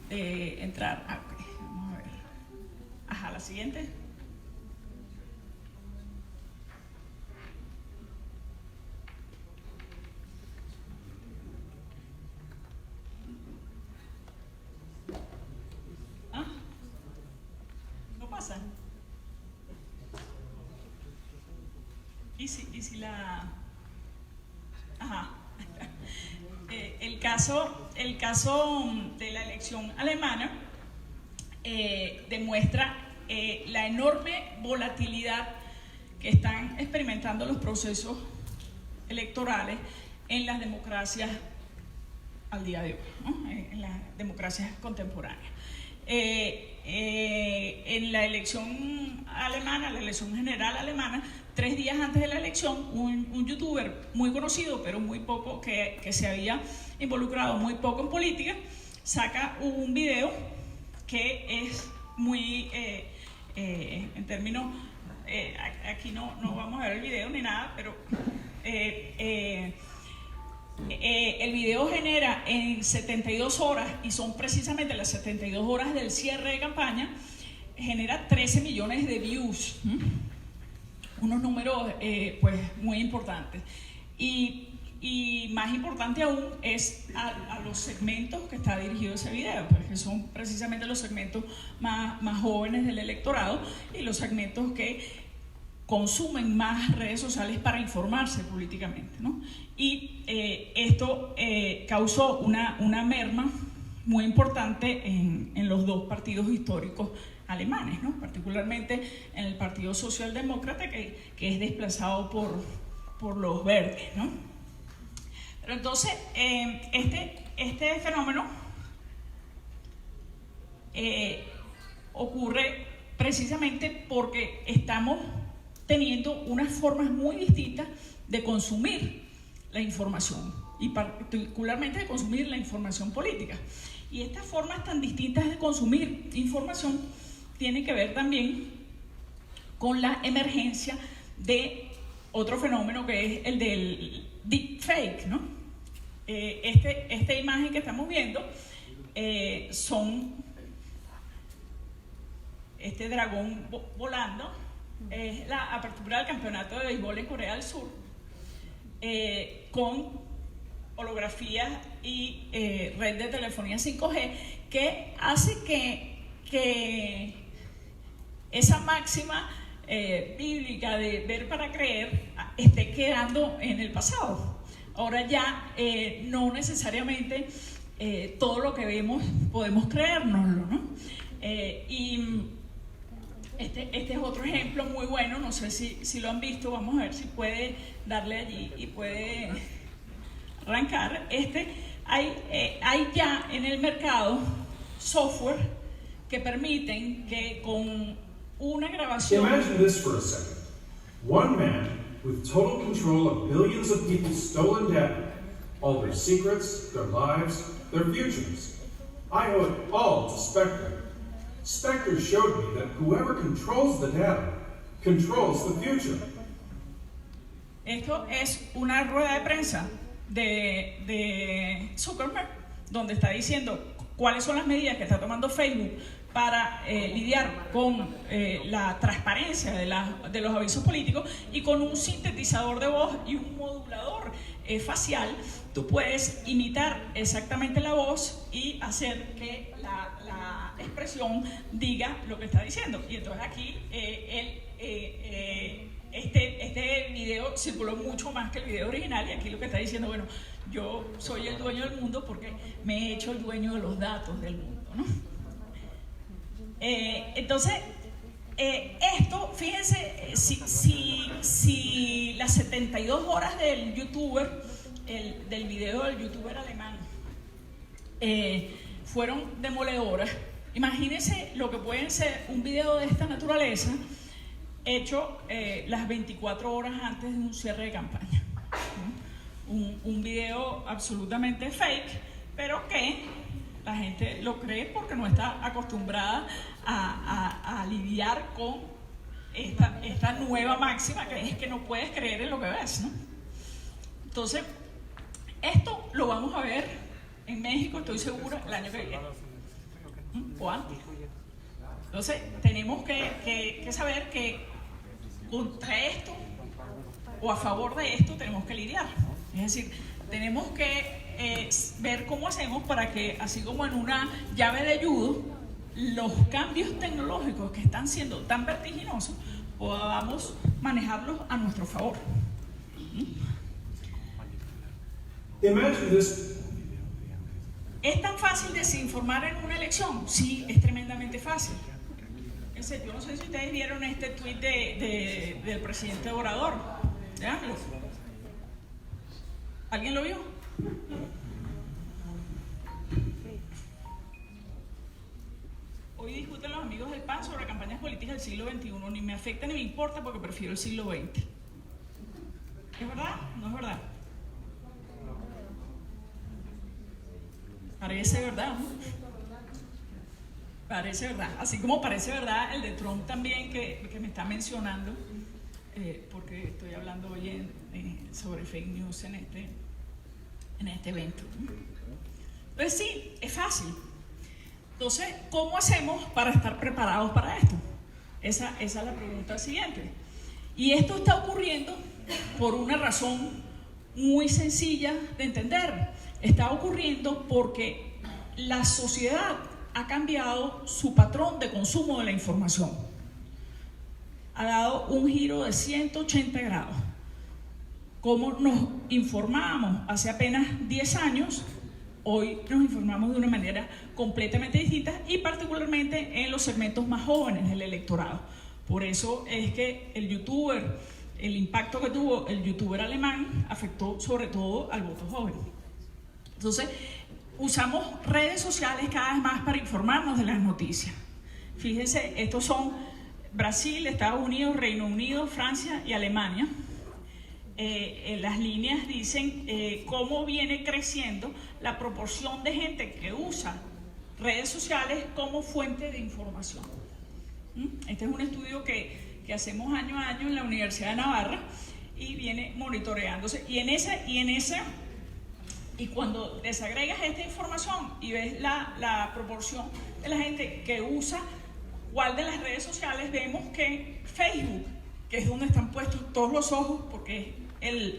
de entrar. Okay, vamos a ver. Ajá, la siguiente. ¿Y si la... Ajá. El caso de la elección alemana demuestra la enorme volatilidad que están experimentando los procesos electorales en las democracias al día de hoy, ¿no? En las democracias contemporáneas. En la elección alemana, la elección general alemana, 3 días antes de la elección, un youtuber muy conocido, pero muy poco, que se había involucrado muy poco en política, saca un video que es muy, en términos, aquí no vamos a ver el video ni nada, pero el video genera en 72 horas, y son precisamente las 72 horas del cierre de campaña, genera 13 millones de views, unos números pues muy importantes. Y más importante aún es a los segmentos que está dirigido ese video, pues, que son precisamente los segmentos más jóvenes del electorado y los segmentos que consumen más redes sociales para informarse políticamente, ¿no? Y esto causó una merma muy importante en los dos partidos históricos alemanes, ¿no? Particularmente en el Partido Socialdemócrata, que es desplazado por los verdes, ¿no? Pero entonces, este fenómeno ocurre precisamente porque estamos teniendo unas formas muy distintas de consumir la información, y particularmente de consumir la información política. Y estas formas tan distintas de consumir información tienen que ver también con la emergencia de otro fenómeno que es el del deepfake, ¿no? Esta imagen que estamos viendo son este dragón volando, es la apertura del campeonato de béisbol en Corea del Sur, con holografías y red de telefonía 5G, que hace que esa máxima bíblica de ver para creer esté quedando en el pasado. Ahora ya no necesariamente todo lo que vemos podemos creérnoslo, ¿no? Y este es otro ejemplo muy bueno, no sé si lo han visto, vamos a ver si puede darle allí y puede arrancar. Hay ya en el mercado software que permiten que con una grabación... Imagine this for a second. One man with total control of billions of people's stolen data, all their secrets, their lives, their futures. I owe it all to Spectre. Spectre showed me that whoever controls the data controls the future. Esto es una rueda de prensa de Zuckerberg, donde está diciendo cuáles son las medidas que está tomando Facebook para lidiar con la transparencia de los avisos políticos, y con un sintetizador de voz y un modulador facial tú puedes imitar exactamente la voz y hacer que la expresión diga lo que está diciendo. Y entonces aquí este video circuló mucho más que el video original, y aquí lo que está diciendo, bueno, yo soy el dueño del mundo porque me he hecho el dueño de los datos del mundo, ¿no? Entonces, esto, fíjense, si las 72 horas del youtuber, del video del youtuber alemán, fueron demoledoras, imagínense lo que pueden ser un video de esta naturaleza hecho las 24 horas antes de un cierre de campaña. Un video absolutamente fake, pero que la gente lo cree porque no está acostumbrada a lidiar con esta nueva máxima, que es que no puedes creer en lo que ves, ¿no? Entonces, esto lo vamos a ver en México, estoy segura, el año que viene o antes. Entonces, tenemos que saber que contra esto o a favor de esto tenemos que lidiar. Es decir, tenemos que ver cómo hacemos para que, así como en una llave de judo, los cambios tecnológicos que están siendo tan vertiginosos podamos manejarlos a nuestro favor. Imagine this. ¿Es tan fácil desinformar en una elección? Sí, es tremendamente fácil. Yo no sé si ustedes vieron este tuit del presidente Obrador, de AMLO. ¿Alguien lo vio? Hoy discuten los amigos del PAN sobre campañas políticas del siglo XXI. Ni me afecta ni me importa porque prefiero el siglo XX. ¿Es verdad? ¿No es verdad? Parece verdad, ¿no? Parece verdad. Así como parece verdad el de Trump también, que me está mencionando, porque estoy hablando hoy sobre fake news en este evento. Pues sí, es fácil. Entonces, ¿cómo hacemos para estar preparados para esto? Esa es la pregunta siguiente. Y esto está ocurriendo por una razón muy sencilla de entender. Está ocurriendo porque la sociedad ha cambiado su patrón de consumo de la información. Ha dado un giro de 180 grados. Como nos informábamos hace apenas 10 años, hoy nos informamos de una manera completamente distinta y particularmente en los segmentos más jóvenes del electorado. Por eso es que el impacto que tuvo el youtuber alemán afectó sobre todo al voto joven. Entonces, usamos redes sociales cada vez más para informarnos de las noticias. Fíjense, estos son Brasil, Estados Unidos, Reino Unido, Francia y Alemania. Las líneas dicen cómo viene creciendo la proporción de gente que usa redes sociales como fuente de información. Este es un estudio que hacemos año a año en la Universidad de Navarra y viene monitoreándose. Y cuando desagregas esta información y ves la proporción de la gente que usa cuál de las redes sociales, vemos que Facebook, que es donde están puestos todos los ojos, porque es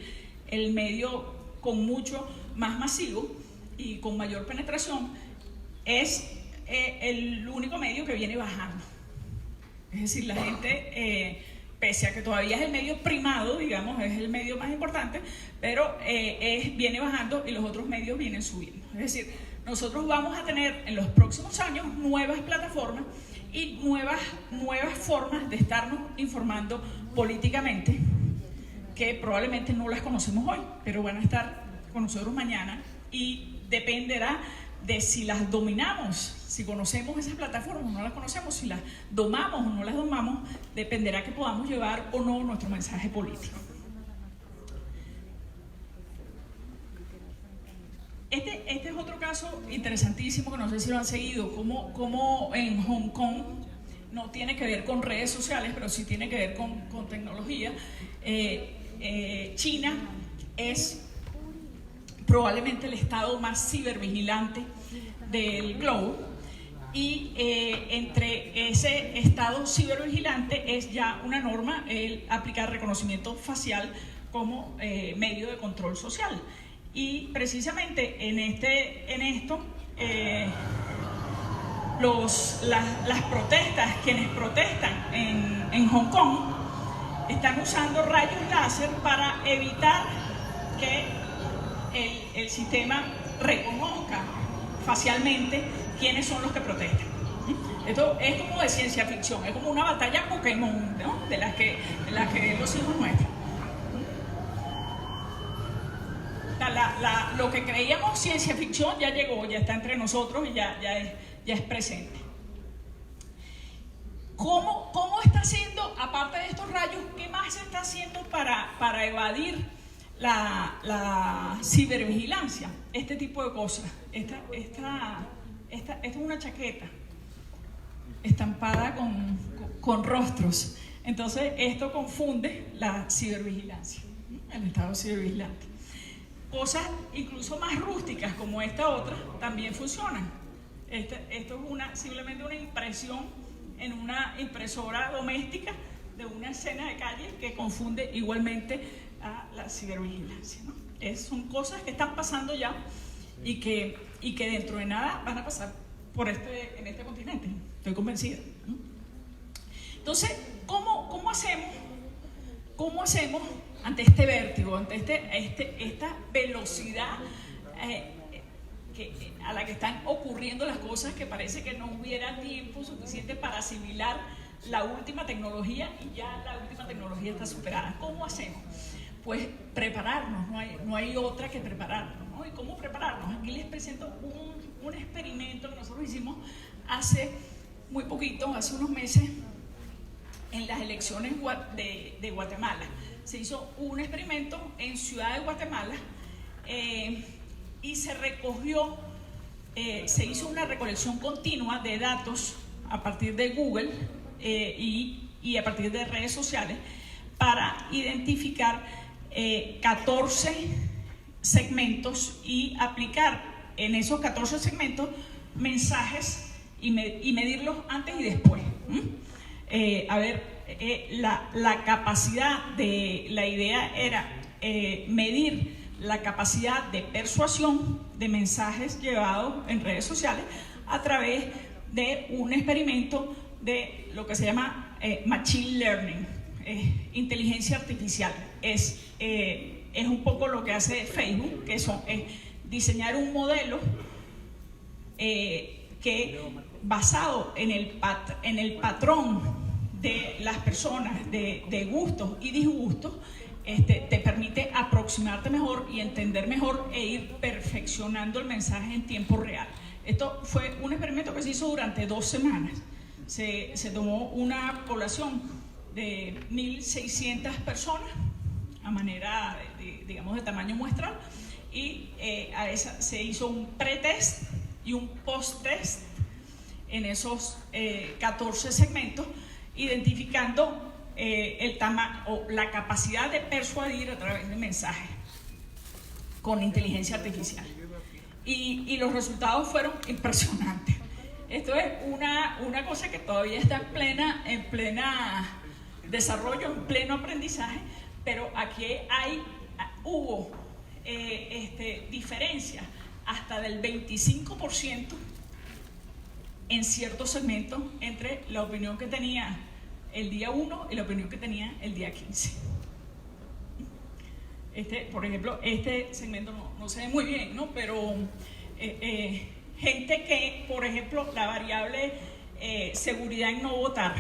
el medio con mucho más masivo y con mayor penetración, es el único medio que viene bajando. Es decir, la gente, pese a que todavía es el medio primado, digamos, es el medio más importante, pero viene bajando y los otros medios vienen subiendo. Es decir, nosotros vamos a tener en los próximos años nuevas plataformas y nuevas formas de estarnos informando políticamente, que probablemente no las conocemos hoy, pero van a estar con nosotros mañana, y dependerá de si las dominamos, si conocemos esas plataformas o no las conocemos, si las domamos o no las domamos, dependerá que podamos llevar o no nuestro mensaje político. Este es otro caso interesantísimo que no sé si lo han seguido, como en Hong Kong, no tiene que ver con redes sociales, pero sí tiene que ver con tecnología. China es probablemente el estado más cibervigilante del globo, y entre ese estado cibervigilante es ya una norma el aplicar reconocimiento facial como medio de control social. Y precisamente en esto las protestas, quienes protestan en Hong Kong, están usando rayos láser para evitar que el sistema reconozca facialmente quiénes son los que protestan. Esto es como de ciencia ficción, es como una batalla Pokémon, ¿no? de las que ven los hijos nuestros. Lo que creíamos ciencia ficción ya llegó, ya está entre nosotros y ya es presente. ¿Cómo está haciendo, aparte de estos rayos, qué más se está haciendo para evadir la cibervigilancia? Este tipo de cosas. Esta es una chaqueta estampada con rostros. Entonces esto confunde la cibervigilancia, el estado cibervigilante. Cosas incluso más rústicas como esta otra también funcionan. Esto es simplemente una impresión en una impresora doméstica de una escena de calle que confunde igualmente a la cibervigilancia, ¿no? Son cosas que están pasando ya y que dentro de nada van a pasar en este continente, estoy convencida, ¿no? Entonces, ¿cómo hacemos ante este vértigo, ante esta velocidad a la que están ocurriendo las cosas, que parece que no hubiera tiempo suficiente para asimilar la última tecnología y ya la última tecnología está superada? ¿Cómo hacemos? Pues prepararnos, no hay otra que prepararnos, ¿no? ¿Y cómo prepararnos? Aquí les presento un experimento que nosotros hicimos hace muy poquito, hace unos meses, en las elecciones de Guatemala. Se hizo un experimento en Ciudad de Guatemala y se hizo una recolección continua de datos a partir de Google y a partir de redes sociales para identificar 14 segmentos y aplicar en esos 14 segmentos mensajes y medirlos antes y después. La capacidad la idea era medir la capacidad de persuasión de mensajes llevados en redes sociales a través de un experimento de lo que se llama Machine Learning, inteligencia artificial. Es un poco lo que hace Facebook, que diseñar un modelo que, basado en el patrón de las personas, de gustos y disgustos, te permite aproximarte mejor y entender mejor e ir perfeccionando el mensaje en tiempo real. Esto fue un experimento que se hizo durante 2 semanas. Se tomó una población de 1.600 personas a manera, digamos, de tamaño muestral, y a esa se hizo un pretest y un post-test en esos 14 segmentos, identificando la capacidad de persuadir a través de mensajes con inteligencia artificial. Y los resultados fueron impresionantes. Esto es una cosa que todavía está en plena desarrollo, en pleno aprendizaje, pero aquí hubo diferencias hasta del 25% en ciertos segmentos entre la opinión que tenía el día 1 y la opinión que tenía el día 15. Por ejemplo, este segmento no se ve muy bien, ¿no? Pero gente que, por ejemplo, la variable seguridad en no votar,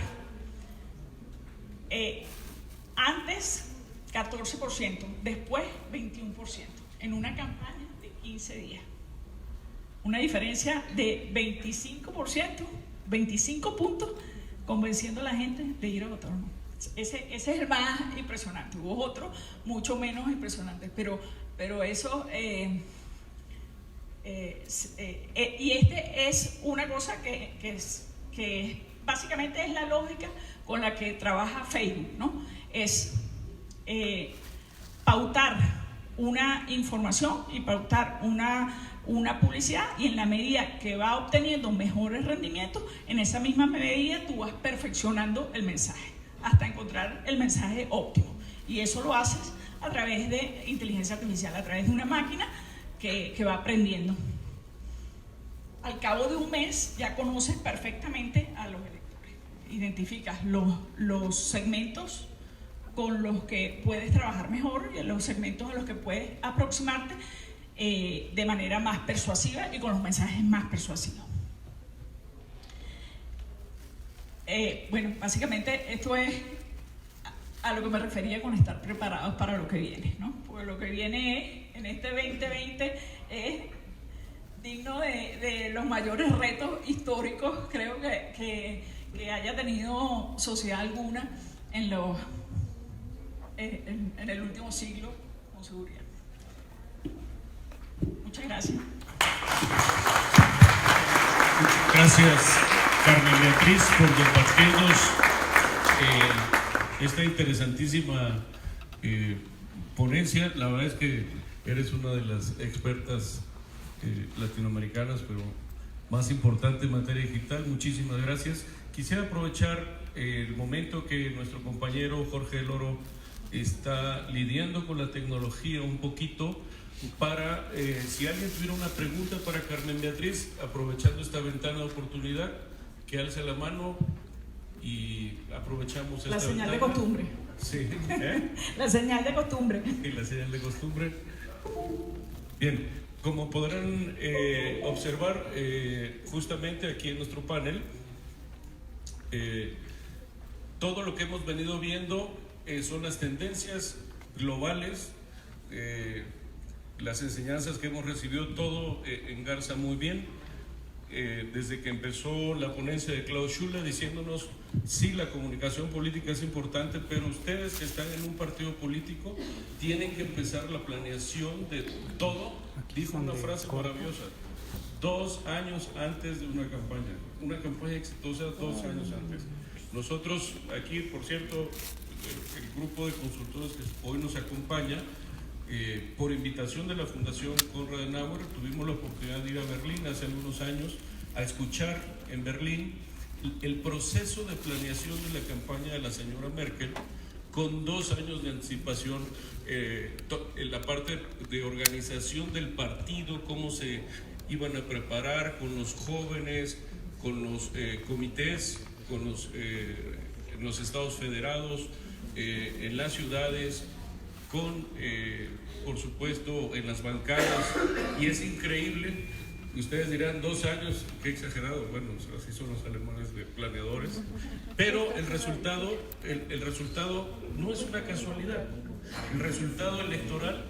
antes 14%, después 21%, en una campaña de 15 días. Una diferencia de 25%, 25 puntos, convenciendo a la gente de ir a votar o no. Ese es el más impresionante. Hubo otros mucho menos impresionantes, pero eso... y es una cosa que básicamente es la lógica con la que trabaja Facebook, ¿no? Es pautar una información y pautar una publicidad, y en la medida que va obteniendo mejores rendimientos, en esa misma medida tú vas perfeccionando el mensaje hasta encontrar el mensaje óptimo, y eso lo haces a través de inteligencia artificial, a través de una máquina que va aprendiendo. Al cabo de un mes ya conoces perfectamente a los electores, identificas los segmentos con los que puedes trabajar mejor y los segmentos a los que puedes aproximarte de manera más persuasiva y con los mensajes más persuasivos. Bueno, básicamente esto es a lo que me refería con estar preparados para lo que viene, ¿no? Porque lo que viene en este 2020 es digno de los mayores retos históricos, creo que haya tenido sociedad alguna en el último siglo, con seguridad. Muchas gracias. Gracias, Carmen Beatriz, por compartirnos esta interesantísima ponencia. La verdad es que eres una de las expertas latinoamericanas, pero más importante en materia digital. Muchísimas gracias. Quisiera aprovechar el momento que nuestro compañero Jorge Del Oro está lidiando con la tecnología un poquito para, si alguien tuviera una pregunta para Carmen Beatriz, aprovechando esta ventana de oportunidad, que alce la mano y aprovechamos esta la señal ventana. De costumbre. Sí. La señal de costumbre. Sí, la señal de costumbre. Bien, como podrán observar justamente aquí en nuestro panel, todo lo que hemos venido viendo son las tendencias globales, las enseñanzas que hemos recibido, todo engarza muy bien. Desde que empezó la ponencia de Klaus Schüler diciéndonos, sí, la comunicación política es importante, pero ustedes que están en un partido político tienen que empezar la planeación de todo. Dijo una frase maravillosa: 2 años antes de una campaña exitosa, 2 años antes. Nosotros aquí, por cierto, el grupo de consultores que hoy nos acompaña, por invitación de la Fundación Konrad Adenauer, tuvimos la oportunidad de ir a Berlín hace algunos años a escuchar en Berlín el proceso de planeación de la campaña de la señora Merkel, con 2 años de anticipación, en la parte de organización del partido, cómo se iban a preparar con los jóvenes, con los comités, en los estados federados, en las ciudades, con, por supuesto, en las bancadas, y es increíble. Ustedes dirán 2 años, qué exagerado. Bueno, así son los alemanes de planeadores, pero el resultado no es una casualidad. El resultado electoral,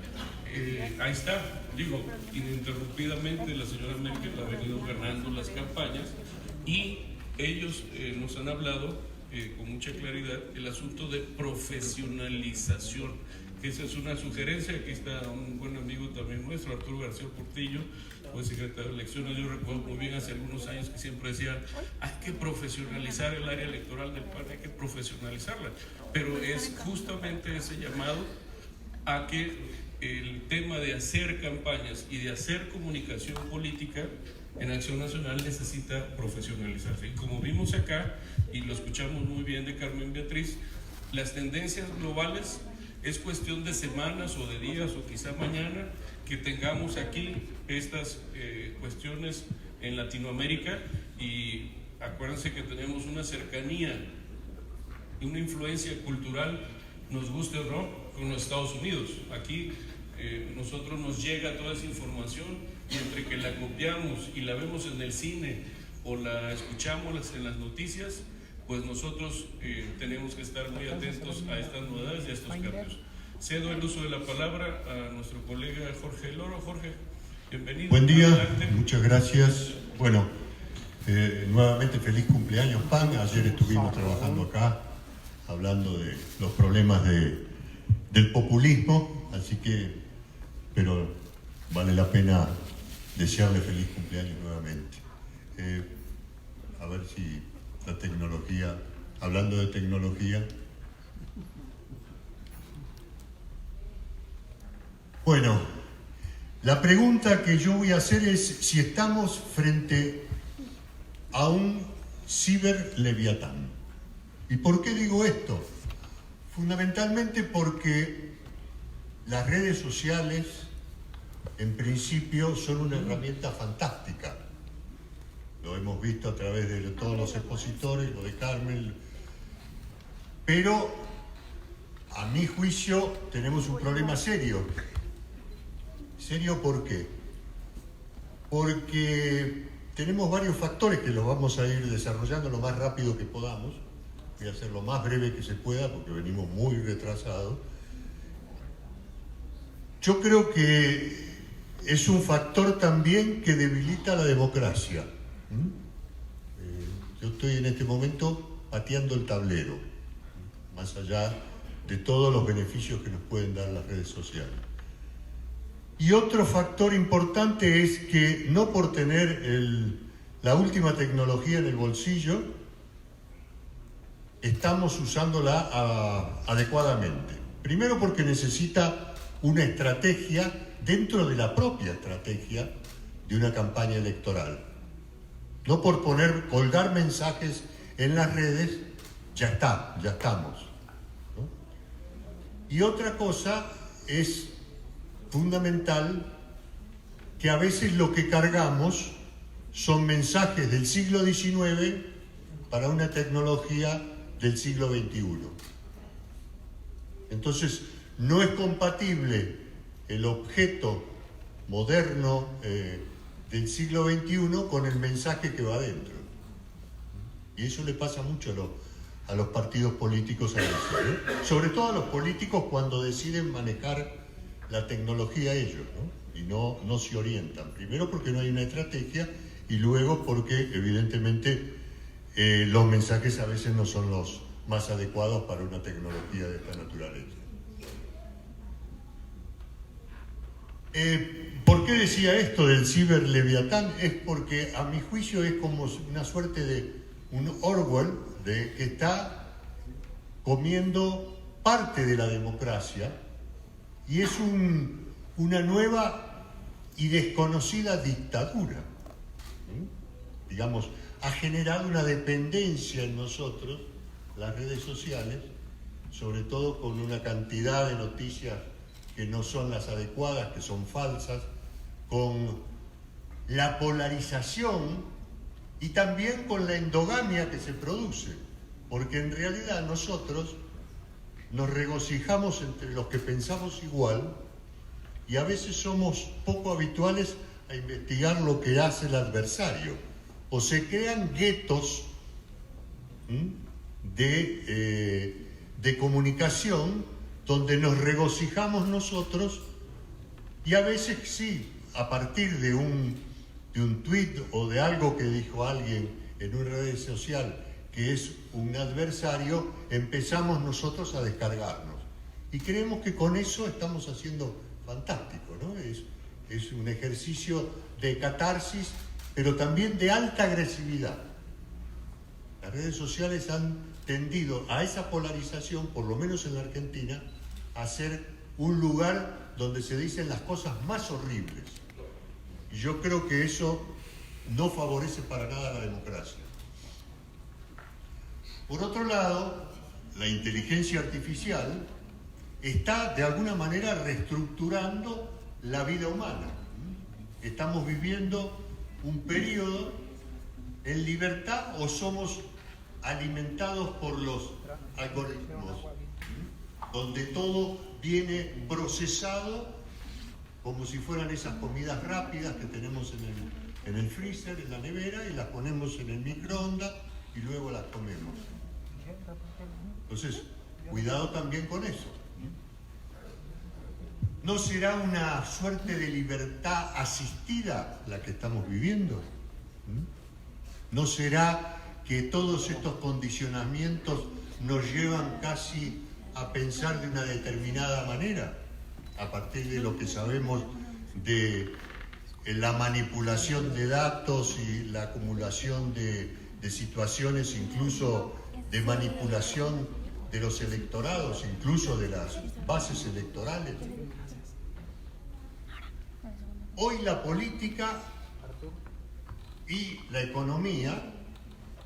ahí está, digo, ininterrumpidamente la señora Merkel ha venido ganando las campañas, y ellos nos han hablado con mucha claridad el asunto de profesionalización, que esa es una sugerencia. Aquí está un buen amigo también nuestro, Arturo García Portillo, fue secretario de elecciones. Yo recuerdo muy bien hace algunos años que siempre decía, hay que profesionalizar el área electoral del PAN, hay que profesionalizarla, pero es justamente ese llamado a que el tema de hacer campañas y de hacer comunicación política en Acción Nacional necesita profesionalizarse. Y como vimos acá, y lo escuchamos muy bien de Carmen Beatriz, las tendencias globales es cuestión de semanas o de días o quizá mañana que tengamos aquí estas cuestiones en Latinoamérica, y acuérdense que tenemos una cercanía y una influencia cultural, nos guste o no, con los Estados Unidos. Aquí nosotros nos llega toda esa información, y entre que la copiamos y la vemos en el cine o la escuchamos en las noticias, pues nosotros tenemos que estar muy atentos a estas novedades y a estos cambios. Cedo el uso de la palabra a nuestro colega Jorge Loro. Jorge, bienvenido. Buen día, adelante. muchas gracias. Bueno, nuevamente feliz cumpleaños, PAN. Ayer estuvimos trabajando acá, hablando de los problemas del populismo, así que, pero vale la pena desearle feliz cumpleaños nuevamente. A ver si la tecnología, hablando de tecnología. Bueno, la pregunta que yo voy a hacer es si estamos frente a un ciberleviatán. ¿Y por qué digo esto? Fundamentalmente porque las redes sociales, en principio, son una herramienta fantástica. Lo hemos visto a través de todos los expositores, lo de Carmen. Pero, a mi juicio, tenemos un problema serio. ¿Serio por qué? Porque tenemos varios factores que los vamos a ir desarrollando lo más rápido que podamos. Voy a hacer lo más breve que se pueda porque venimos muy retrasados. Yo creo que es un factor también que debilita la democracia. Yo estoy en este momento pateando el tablero, más allá de todos los beneficios que nos pueden dar las redes sociales. Y otro factor importante es que no por tener la última tecnología en el bolsillo, estamos usándola adecuadamente. Primero porque necesita una estrategia dentro de la propia estrategia de una campaña electoral. No por colgar mensajes en las redes, ya estamos, ¿no? Y otra cosa es fundamental, que a veces lo que cargamos son mensajes del siglo XIX para una tecnología del siglo XXI. Entonces, no es compatible el objeto moderno del siglo XXI con el mensaje que va adentro. Y eso le pasa mucho a los partidos políticos a veces, ¿no? Sobre todo a los políticos cuando deciden manejar la tecnología ellos, ¿no? Y no se orientan. Primero porque no hay una estrategia, y luego porque evidentemente los mensajes a veces no son los más adecuados para una tecnología de esta naturaleza. ¿Por qué decía esto del ciberleviatán? Es porque a mi juicio es como una suerte de un Orwell que está comiendo parte de la democracia, y es una nueva y desconocida dictadura. Digamos, ha generado una dependencia en nosotros, las redes sociales, sobre todo con una cantidad de noticias que no son las adecuadas, que son falsas, con la polarización y también con la endogamia que se produce, porque en realidad nosotros nos regocijamos entre los que pensamos igual y a veces somos poco habituales a investigar lo que hace el adversario. O se crean guetos de comunicación donde nos regocijamos nosotros y a veces sí, a partir de un tuit o de algo que dijo alguien en una red social que es un adversario, empezamos nosotros a descargarnos. Y creemos que con eso estamos haciendo fantástico, ¿no? Es un ejercicio de catarsis, pero también de alta agresividad. Las redes sociales han tendido a esa polarización, por lo menos en la Argentina, a ser un lugar donde se dicen las cosas más horribles. Y yo creo que eso no favorece para nada la democracia. Por otro lado, la inteligencia artificial está de alguna manera reestructurando la vida humana. Estamos viviendo un periodo en libertad o somos alimentados por los algoritmos, donde todo viene procesado como si fueran esas comidas rápidas que tenemos en el freezer, en la nevera, y las ponemos en el microondas y luego las comemos. Entonces, cuidado también con eso. ¿No será una suerte de libertad asistida la que estamos viviendo? ¿No será que todos estos condicionamientos nos llevan casi a pensar de una determinada manera, a partir de lo que sabemos de la manipulación de datos y la acumulación de situaciones, incluso de manipulación de los electorados, incluso de las bases electorales? Hoy la política y la economía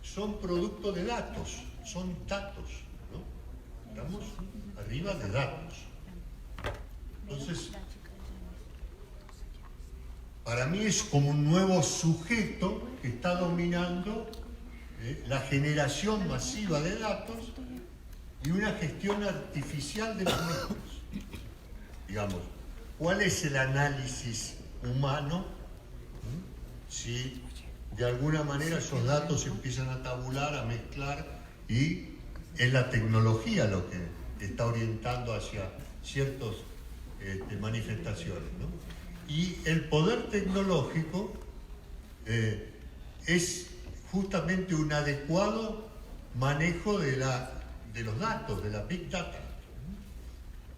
son producto de datos, son datos, ¿no? Estamos arriba de datos. Entonces, para mí es como un nuevo sujeto que está dominando la generación masiva de datos y una gestión artificial de los mismos. Digamos, ¿cuál es el análisis humano si de alguna manera esos datos se empiezan a tabular, a mezclar, y es la tecnología lo que está orientando hacia ciertas manifestaciones, ¿no? Y el poder tecnológico es justamente un adecuado manejo de los datos, de la Big Data.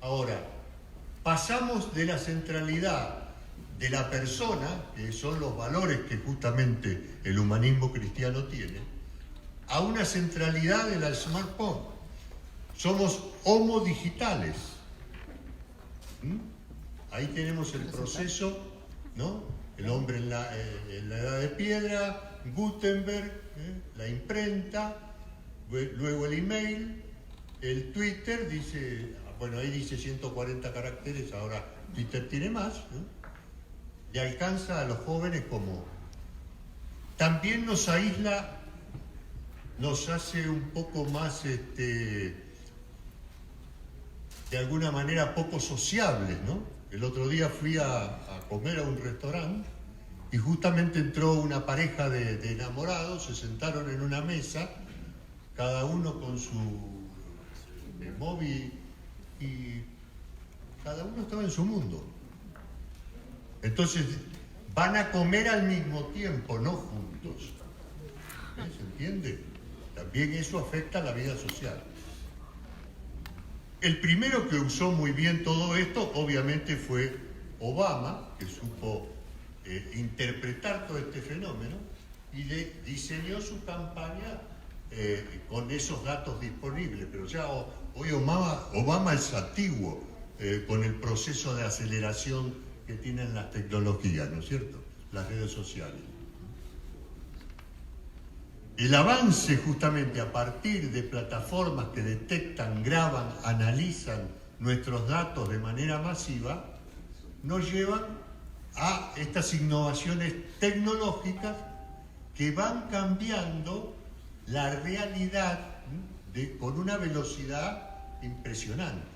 Ahora, pasamos de la centralidad de la persona, que son los valores que justamente el humanismo cristiano tiene, a una centralidad de la smartphone. Somos homo digitales. Ahí tenemos el proceso, ¿no? El hombre en la edad de piedra, Gutenberg, la imprenta, luego el email, el Twitter, dice, bueno, ahí dice 140 caracteres, ahora Twitter tiene más, ¿no? Y alcanza a los jóvenes como... También nos aísla, nos hace un poco más, de alguna manera, poco sociables, ¿no? El otro día fui a comer a un restaurante y justamente entró una pareja de enamorados, se sentaron en una mesa, cada uno con su móvil, y cada uno estaba en su mundo. Entonces, van a comer al mismo tiempo, no juntos. ¿Se entiende? También eso afecta a la vida social. El primero que usó muy bien todo esto, obviamente, fue Obama, que supo interpretar todo este fenómeno y diseñó su campaña con esos datos disponibles. Pero ya hoy Obama es antiguo con el proceso de aceleración que tienen las tecnologías, ¿no es cierto? Las redes sociales. El avance justamente a partir de plataformas que detectan, graban, analizan nuestros datos de manera masiva, nos llevan a estas innovaciones tecnológicas que van cambiando la realidad con una velocidad impresionante.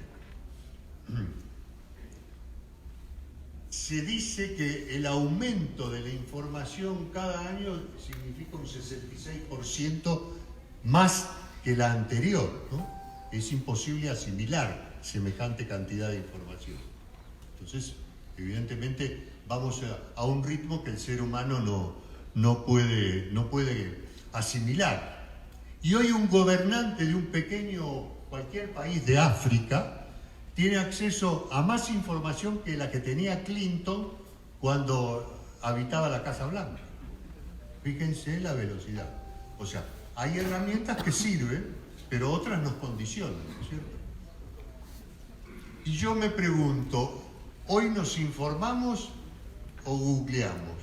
Se dice que el aumento de la información cada año significa un 66% más que la anterior, ¿no? Es imposible asimilar semejante cantidad de información. Entonces, evidentemente, vamos a un ritmo que el ser humano no puede asimilar. Y hoy un gobernante de un pequeño, cualquier país de África, tiene acceso a más información que la que tenía Clinton cuando habitaba la Casa Blanca. Fíjense la velocidad. O sea, hay herramientas que sirven, pero otras nos condicionan, ¿no es cierto? Y yo me pregunto, ¿hoy nos informamos o googleamos?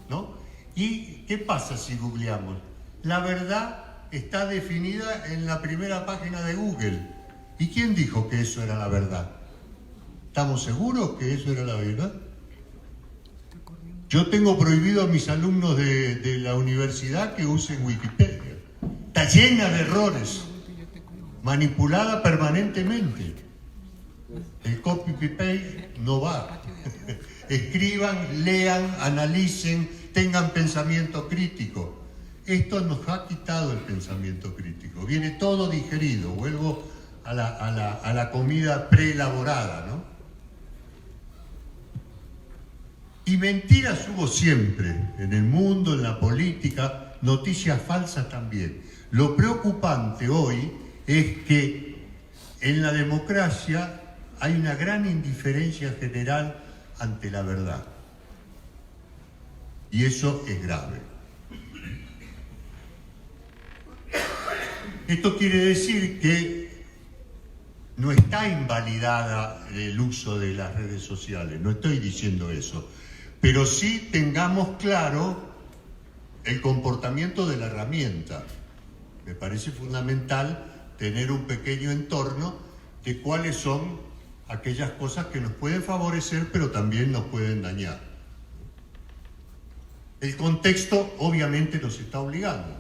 ¿No? ¿Y qué pasa si googleamos? La verdad está definida en la primera página de Google. ¿Y quién dijo que eso era la verdad? ¿Estamos seguros que eso era la verdad? Yo tengo prohibido a mis alumnos de la universidad que usen Wikipedia. Está llena de errores, manipulada permanentemente. El copy-paste no va. Escriban, lean, analicen, tengan pensamiento crítico. Esto nos ha quitado el pensamiento crítico. Viene todo digerido. Vuelvo a la comida preelaborada, ¿no? Y mentiras hubo siempre, en el mundo, en la política, noticias falsas también. Lo preocupante hoy es que en la democracia hay una gran indiferencia general ante la verdad. Y eso es grave. Esto quiere decir que no está invalidada el uso de las redes sociales, no estoy diciendo eso, pero sí tengamos claro el comportamiento de la herramienta. Me parece fundamental tener un pequeño entorno de cuáles son aquellas cosas que nos pueden favorecer, pero también nos pueden dañar. El contexto obviamente nos está obligando.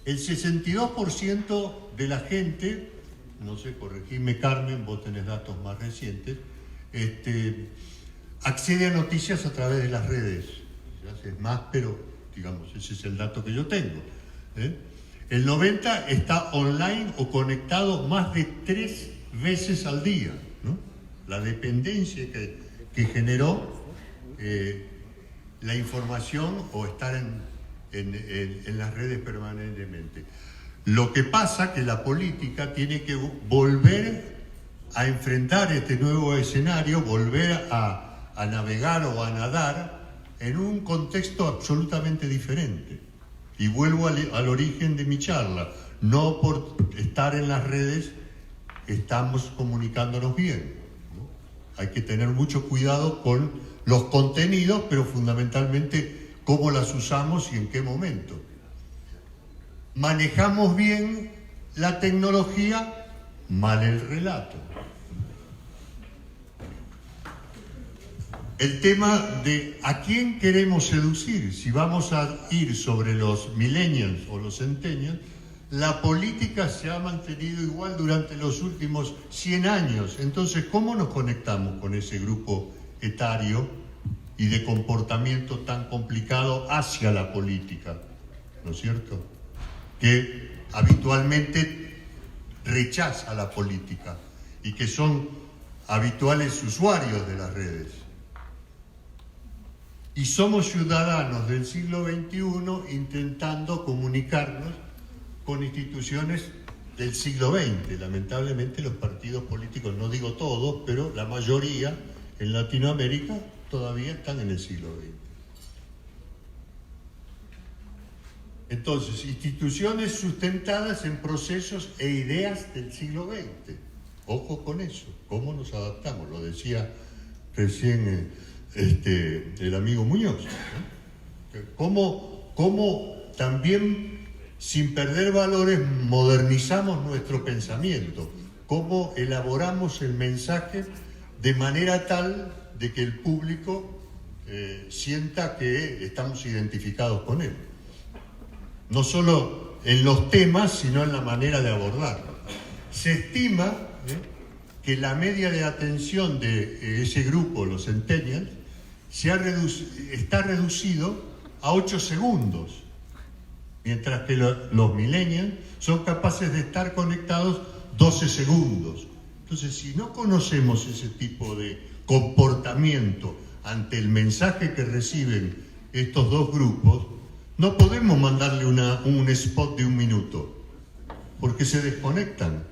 El 62% de la gente, no sé, corregime Carmen, vos tenés datos más recientes, accede a noticias a través de las redes. Ya es más, pero digamos, ese es el dato que yo tengo. El 90% está online o conectado más de 3 veces al día, ¿no? La dependencia que generó la información o estar en las redes permanentemente. Lo que pasa que la política tiene que volver a enfrentar este nuevo escenario, volver a navegar o a nadar en un contexto absolutamente diferente. Y vuelvo al origen de mi charla. No por estar en las redes estamos comunicándonos bien, ¿no? Hay que tener mucho cuidado con los contenidos, pero fundamentalmente cómo las usamos y en qué momento. Manejamos bien la tecnología, mal el relato. El tema de a quién queremos seducir, si vamos a ir sobre los millennials o los centennials, la política se ha mantenido igual durante los últimos 100 años. Entonces, ¿cómo nos conectamos con ese grupo etario y de comportamiento tan complicado hacia la política? ¿No es cierto? Que habitualmente rechaza la política y que son habituales usuarios de las redes. Y somos ciudadanos del siglo XXI intentando comunicarnos con instituciones del siglo XX. Lamentablemente los partidos políticos, no digo todos, pero la mayoría en Latinoamérica todavía están en el siglo XX. Entonces, instituciones sustentadas en procesos e ideas del siglo XX. Ojo con eso, ¿cómo nos adaptamos? Lo decía recién el amigo Muñoz, ¿no? ¿Cómo también, sin perder valores, modernizamos nuestro pensamiento? ¿Cómo elaboramos el mensaje de manera tal de que el público sienta que estamos identificados con él? No solo en los temas, sino en la manera de abordarlo. Se estima que la media de atención de ese grupo, los centennials, está reducido a 8 segundos, mientras que los millennials son capaces de estar conectados 12 segundos. Entonces, si no conocemos ese tipo de comportamiento ante el mensaje que reciben estos dos grupos, no podemos mandarle un spot de 1 minuto, porque se desconectan.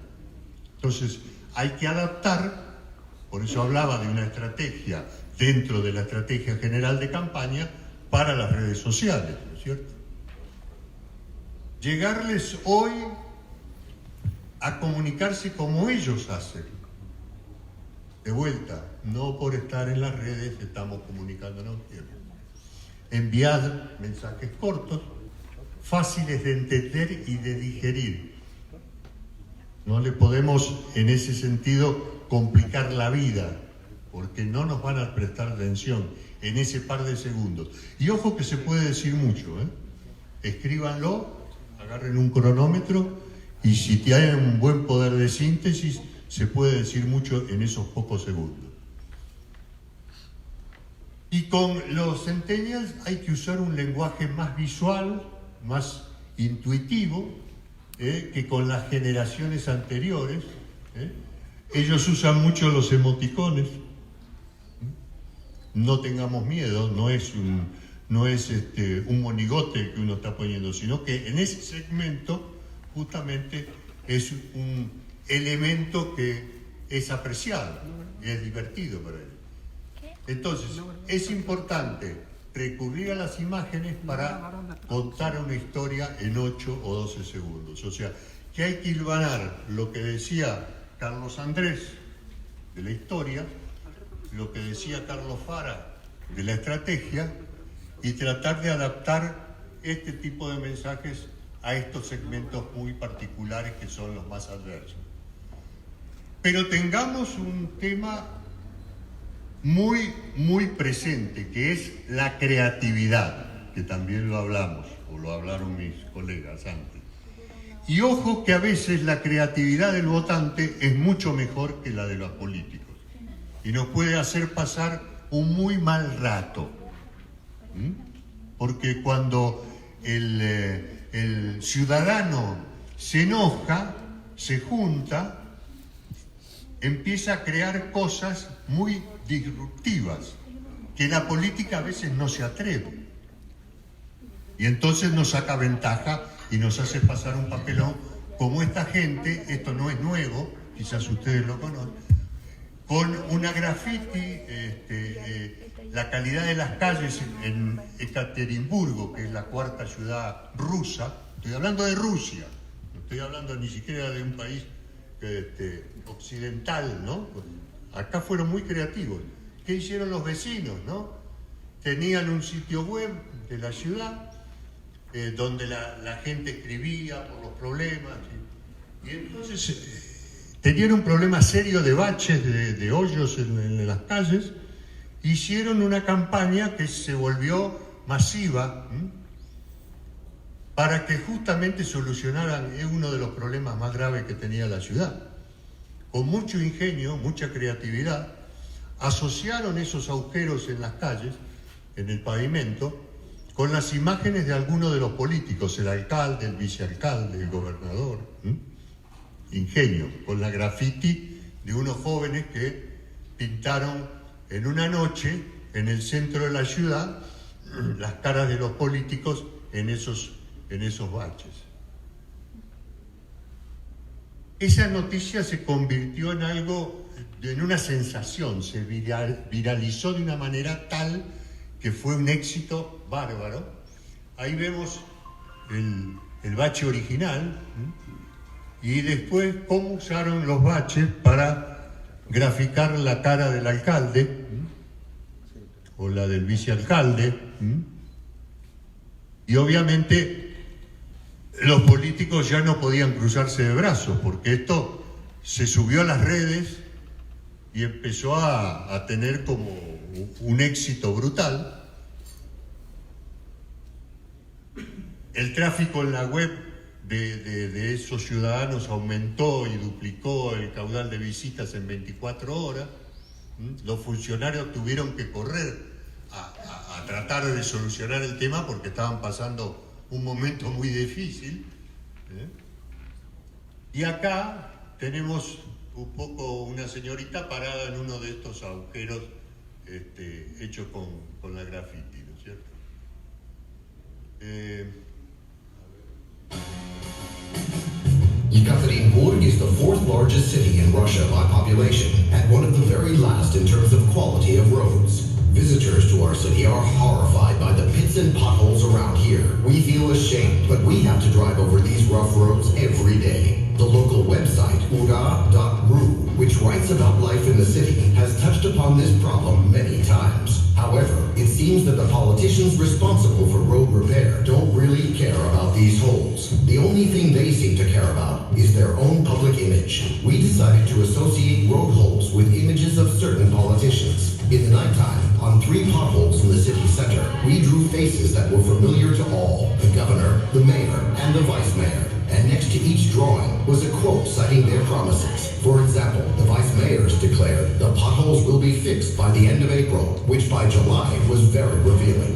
Entonces, hay que adaptar, por eso hablaba de una estrategia dentro de la estrategia general de campaña para las redes sociales, ¿no es cierto? Llegarles hoy a comunicarse como ellos hacen. De vuelta, no por estar en las redes estamos comunicándonos bien. Enviar mensajes cortos, fáciles de entender y de digerir. No le podemos, en ese sentido, complicar la vida, porque no nos van a prestar atención en ese par de segundos. Y ojo que se puede decir mucho, Escríbanlo, agarren un cronómetro, y si tienen un buen poder de síntesis, se puede decir mucho en esos pocos segundos. Y con los centennials hay que usar un lenguaje más visual, más intuitivo, que con las generaciones anteriores. Ellos usan mucho los emoticones. No tengamos miedo, no es un monigote que uno está poniendo, sino que en ese segmento justamente es un elemento que es apreciado y es divertido para ellos. Entonces, es importante recurrir a las imágenes para contar una historia en 8 o 12 segundos. O sea, que hay que hilvanar lo que decía Carlos Andrés de la historia, lo que decía Carlos Fara de la estrategia, y tratar de adaptar este tipo de mensajes a estos segmentos muy particulares que son los más adversos. Pero tengamos un tema muy, muy presente, que es la creatividad, que también lo hablamos, o lo hablaron mis colegas antes. Y ojo que a veces la creatividad del votante es mucho mejor que la de los políticos, y nos puede hacer pasar un muy mal rato. Porque cuando el ciudadano se enoja, se junta, empieza a crear cosas muy disruptivas que la política a veces no se atreve. Y entonces nos saca ventaja y nos hace pasar un papelón como esta gente. Esto no es nuevo, quizás ustedes lo conocen, con una graffiti, la calidad de las calles en Ekaterimburgo, que es la 4ª ciudad rusa. Estoy hablando de Rusia, no estoy hablando ni siquiera de un país occidental, ¿no? Acá fueron muy creativos. ¿Qué hicieron los vecinos, no? Tenían un sitio web de la ciudad donde la gente escribía por los problemas, y entonces tenían un problema serio de baches, de hoyos en las calles. Hicieron una campaña que se volvió masiva para que justamente solucionaran uno de los problemas más graves que tenía la ciudad. Con mucho ingenio, mucha creatividad, asociaron esos agujeros en las calles, en el pavimento, con las imágenes de algunos de los políticos, el alcalde, el vicealcalde, el gobernador. Ingenio, con la graffiti de unos jóvenes que pintaron en una noche, en el centro de la ciudad, las caras de los políticos en esos baches. Esa noticia se convirtió en algo, en una sensación, se viralizó de una manera tal que fue un éxito bárbaro. Ahí vemos el bache original, y después cómo usaron los baches para graficar la cara del alcalde o la del vicealcalde, y obviamente los políticos ya no podían cruzarse de brazos, porque esto se subió a las redes y empezó a tener como un éxito brutal. El tráfico en la web de esos ciudadanos aumentó y duplicó el caudal de visitas en 24 horas. Los funcionarios tuvieron que correr a tratar de solucionar el tema porque estaban pasando un momento muy difícil. Y acá tenemos un poco una señorita parada en uno de estos agujeros hechos con la graffiti, ¿no es cierto? Yekaterinburg is the fourth largest city in Russia by population and one of the very last in terms of quality of roads. Visitors to our city are horrified by the pits and potholes around here. We feel ashamed, but we have to drive over these rough roads every day. The local website, ura.ru, which writes about life in the city, has touched upon this problem many times. However, it seems that the politicians responsible for road repair don't really care about these holes. The only thing they seem to care about is their own public image. We decided to associate road holes with images of certain politicians. In the nighttime, on 3 potholes in the city center, we drew faces that were familiar to all: the governor, the mayor, and the vice mayor. And next to each drawing was a quote citing their promises. For example, the vice mayors declared the potholes will be fixed by the end of April, which by July was very revealing.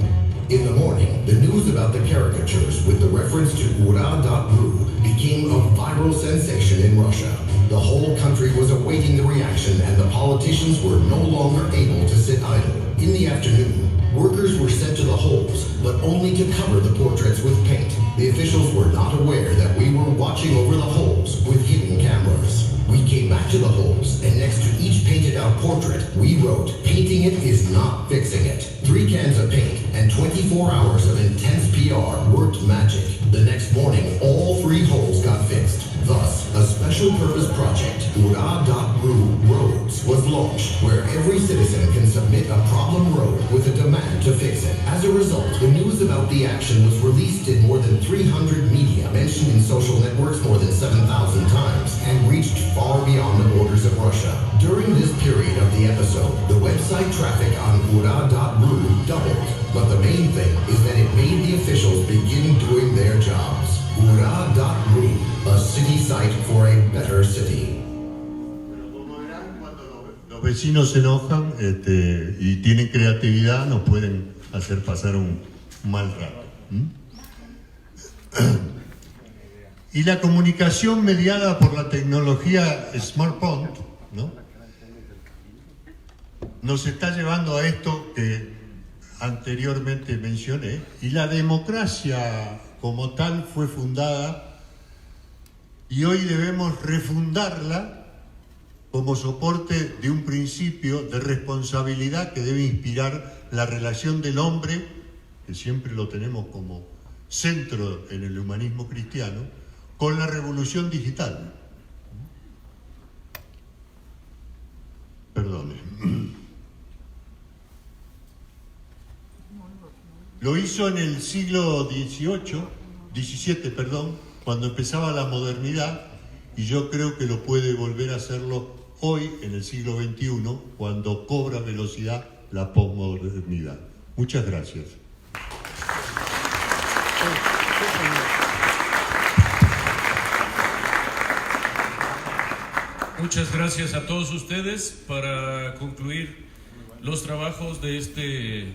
In the morning, the news about the caricatures with the reference to ura.ru became a viral sensation in Russia. The whole country was awaiting the reaction and the politicians were no longer able to sit idle. In the afternoon, workers were sent to the holes, but only to cover the portraits with paint. The officials were not aware that we were watching over the holes with hidden cameras. We came back to the holes, and next to each painted out portrait, we wrote, "Painting it is not fixing it." 3 cans of paint and 24 hours of intense PR worked magic. The next morning, all 3 holes got fixed. Thus, a special purpose project, ura.ru Roads, was launched, where every citizen can submit a problem road with a demand to fix it. As a result, the news about the action was released in more than 300 media, mentioned in social networks more than 7,000 times, and reached far beyond the borders of Russia. During this period of the episode, the website traffic on ura.ru doubled. But the main thing is that it made the officials begin doing their jobs. ura.ru, a city site for a better city. Los vecinos se enojan y tienen creatividad, nos pueden hacer pasar un mal rato. Y la comunicación mediada por la tecnología smartphone, ¿no?, nos está llevando a esto que anteriormente mencioné, y la democracia como tal fue fundada y hoy debemos refundarla como soporte de un principio de responsabilidad que debe inspirar la relación del hombre, que siempre lo tenemos como centro en el humanismo cristiano, con la revolución digital. Perdone. Lo hizo en el siglo XVII, cuando empezaba la modernidad, y yo creo que lo puede volver a hacerlo hoy, en el siglo XXI, cuando cobra velocidad la posmodernidad. Muchas gracias. Muchas gracias a todos ustedes. Para concluir los trabajos de este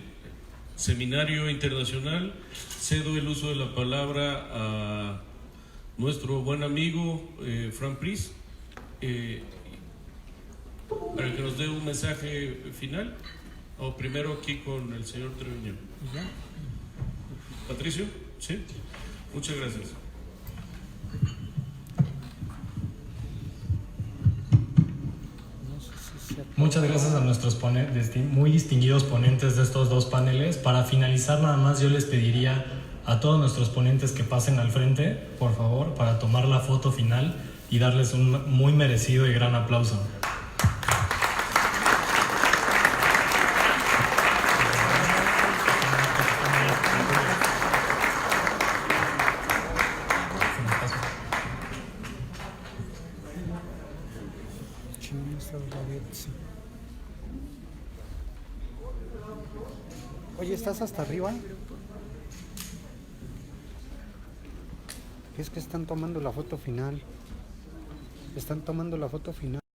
seminario internacional, cedo el uso de la palabra a nuestro buen amigo Frank Pris, para que nos dé un mensaje final. O primero aquí con el señor Treviño. Patricio, ¿sí? Muchas gracias. Muchas gracias a nuestros muy distinguidos ponentes de estos 2 paneles. Para finalizar, nada más yo les pediría a todos nuestros ponentes que pasen al frente, por favor, para tomar la foto final y darles un muy merecido y gran aplauso. Oye, ¿estás hasta arriba? Es que están tomando la foto final. Están tomando la foto final.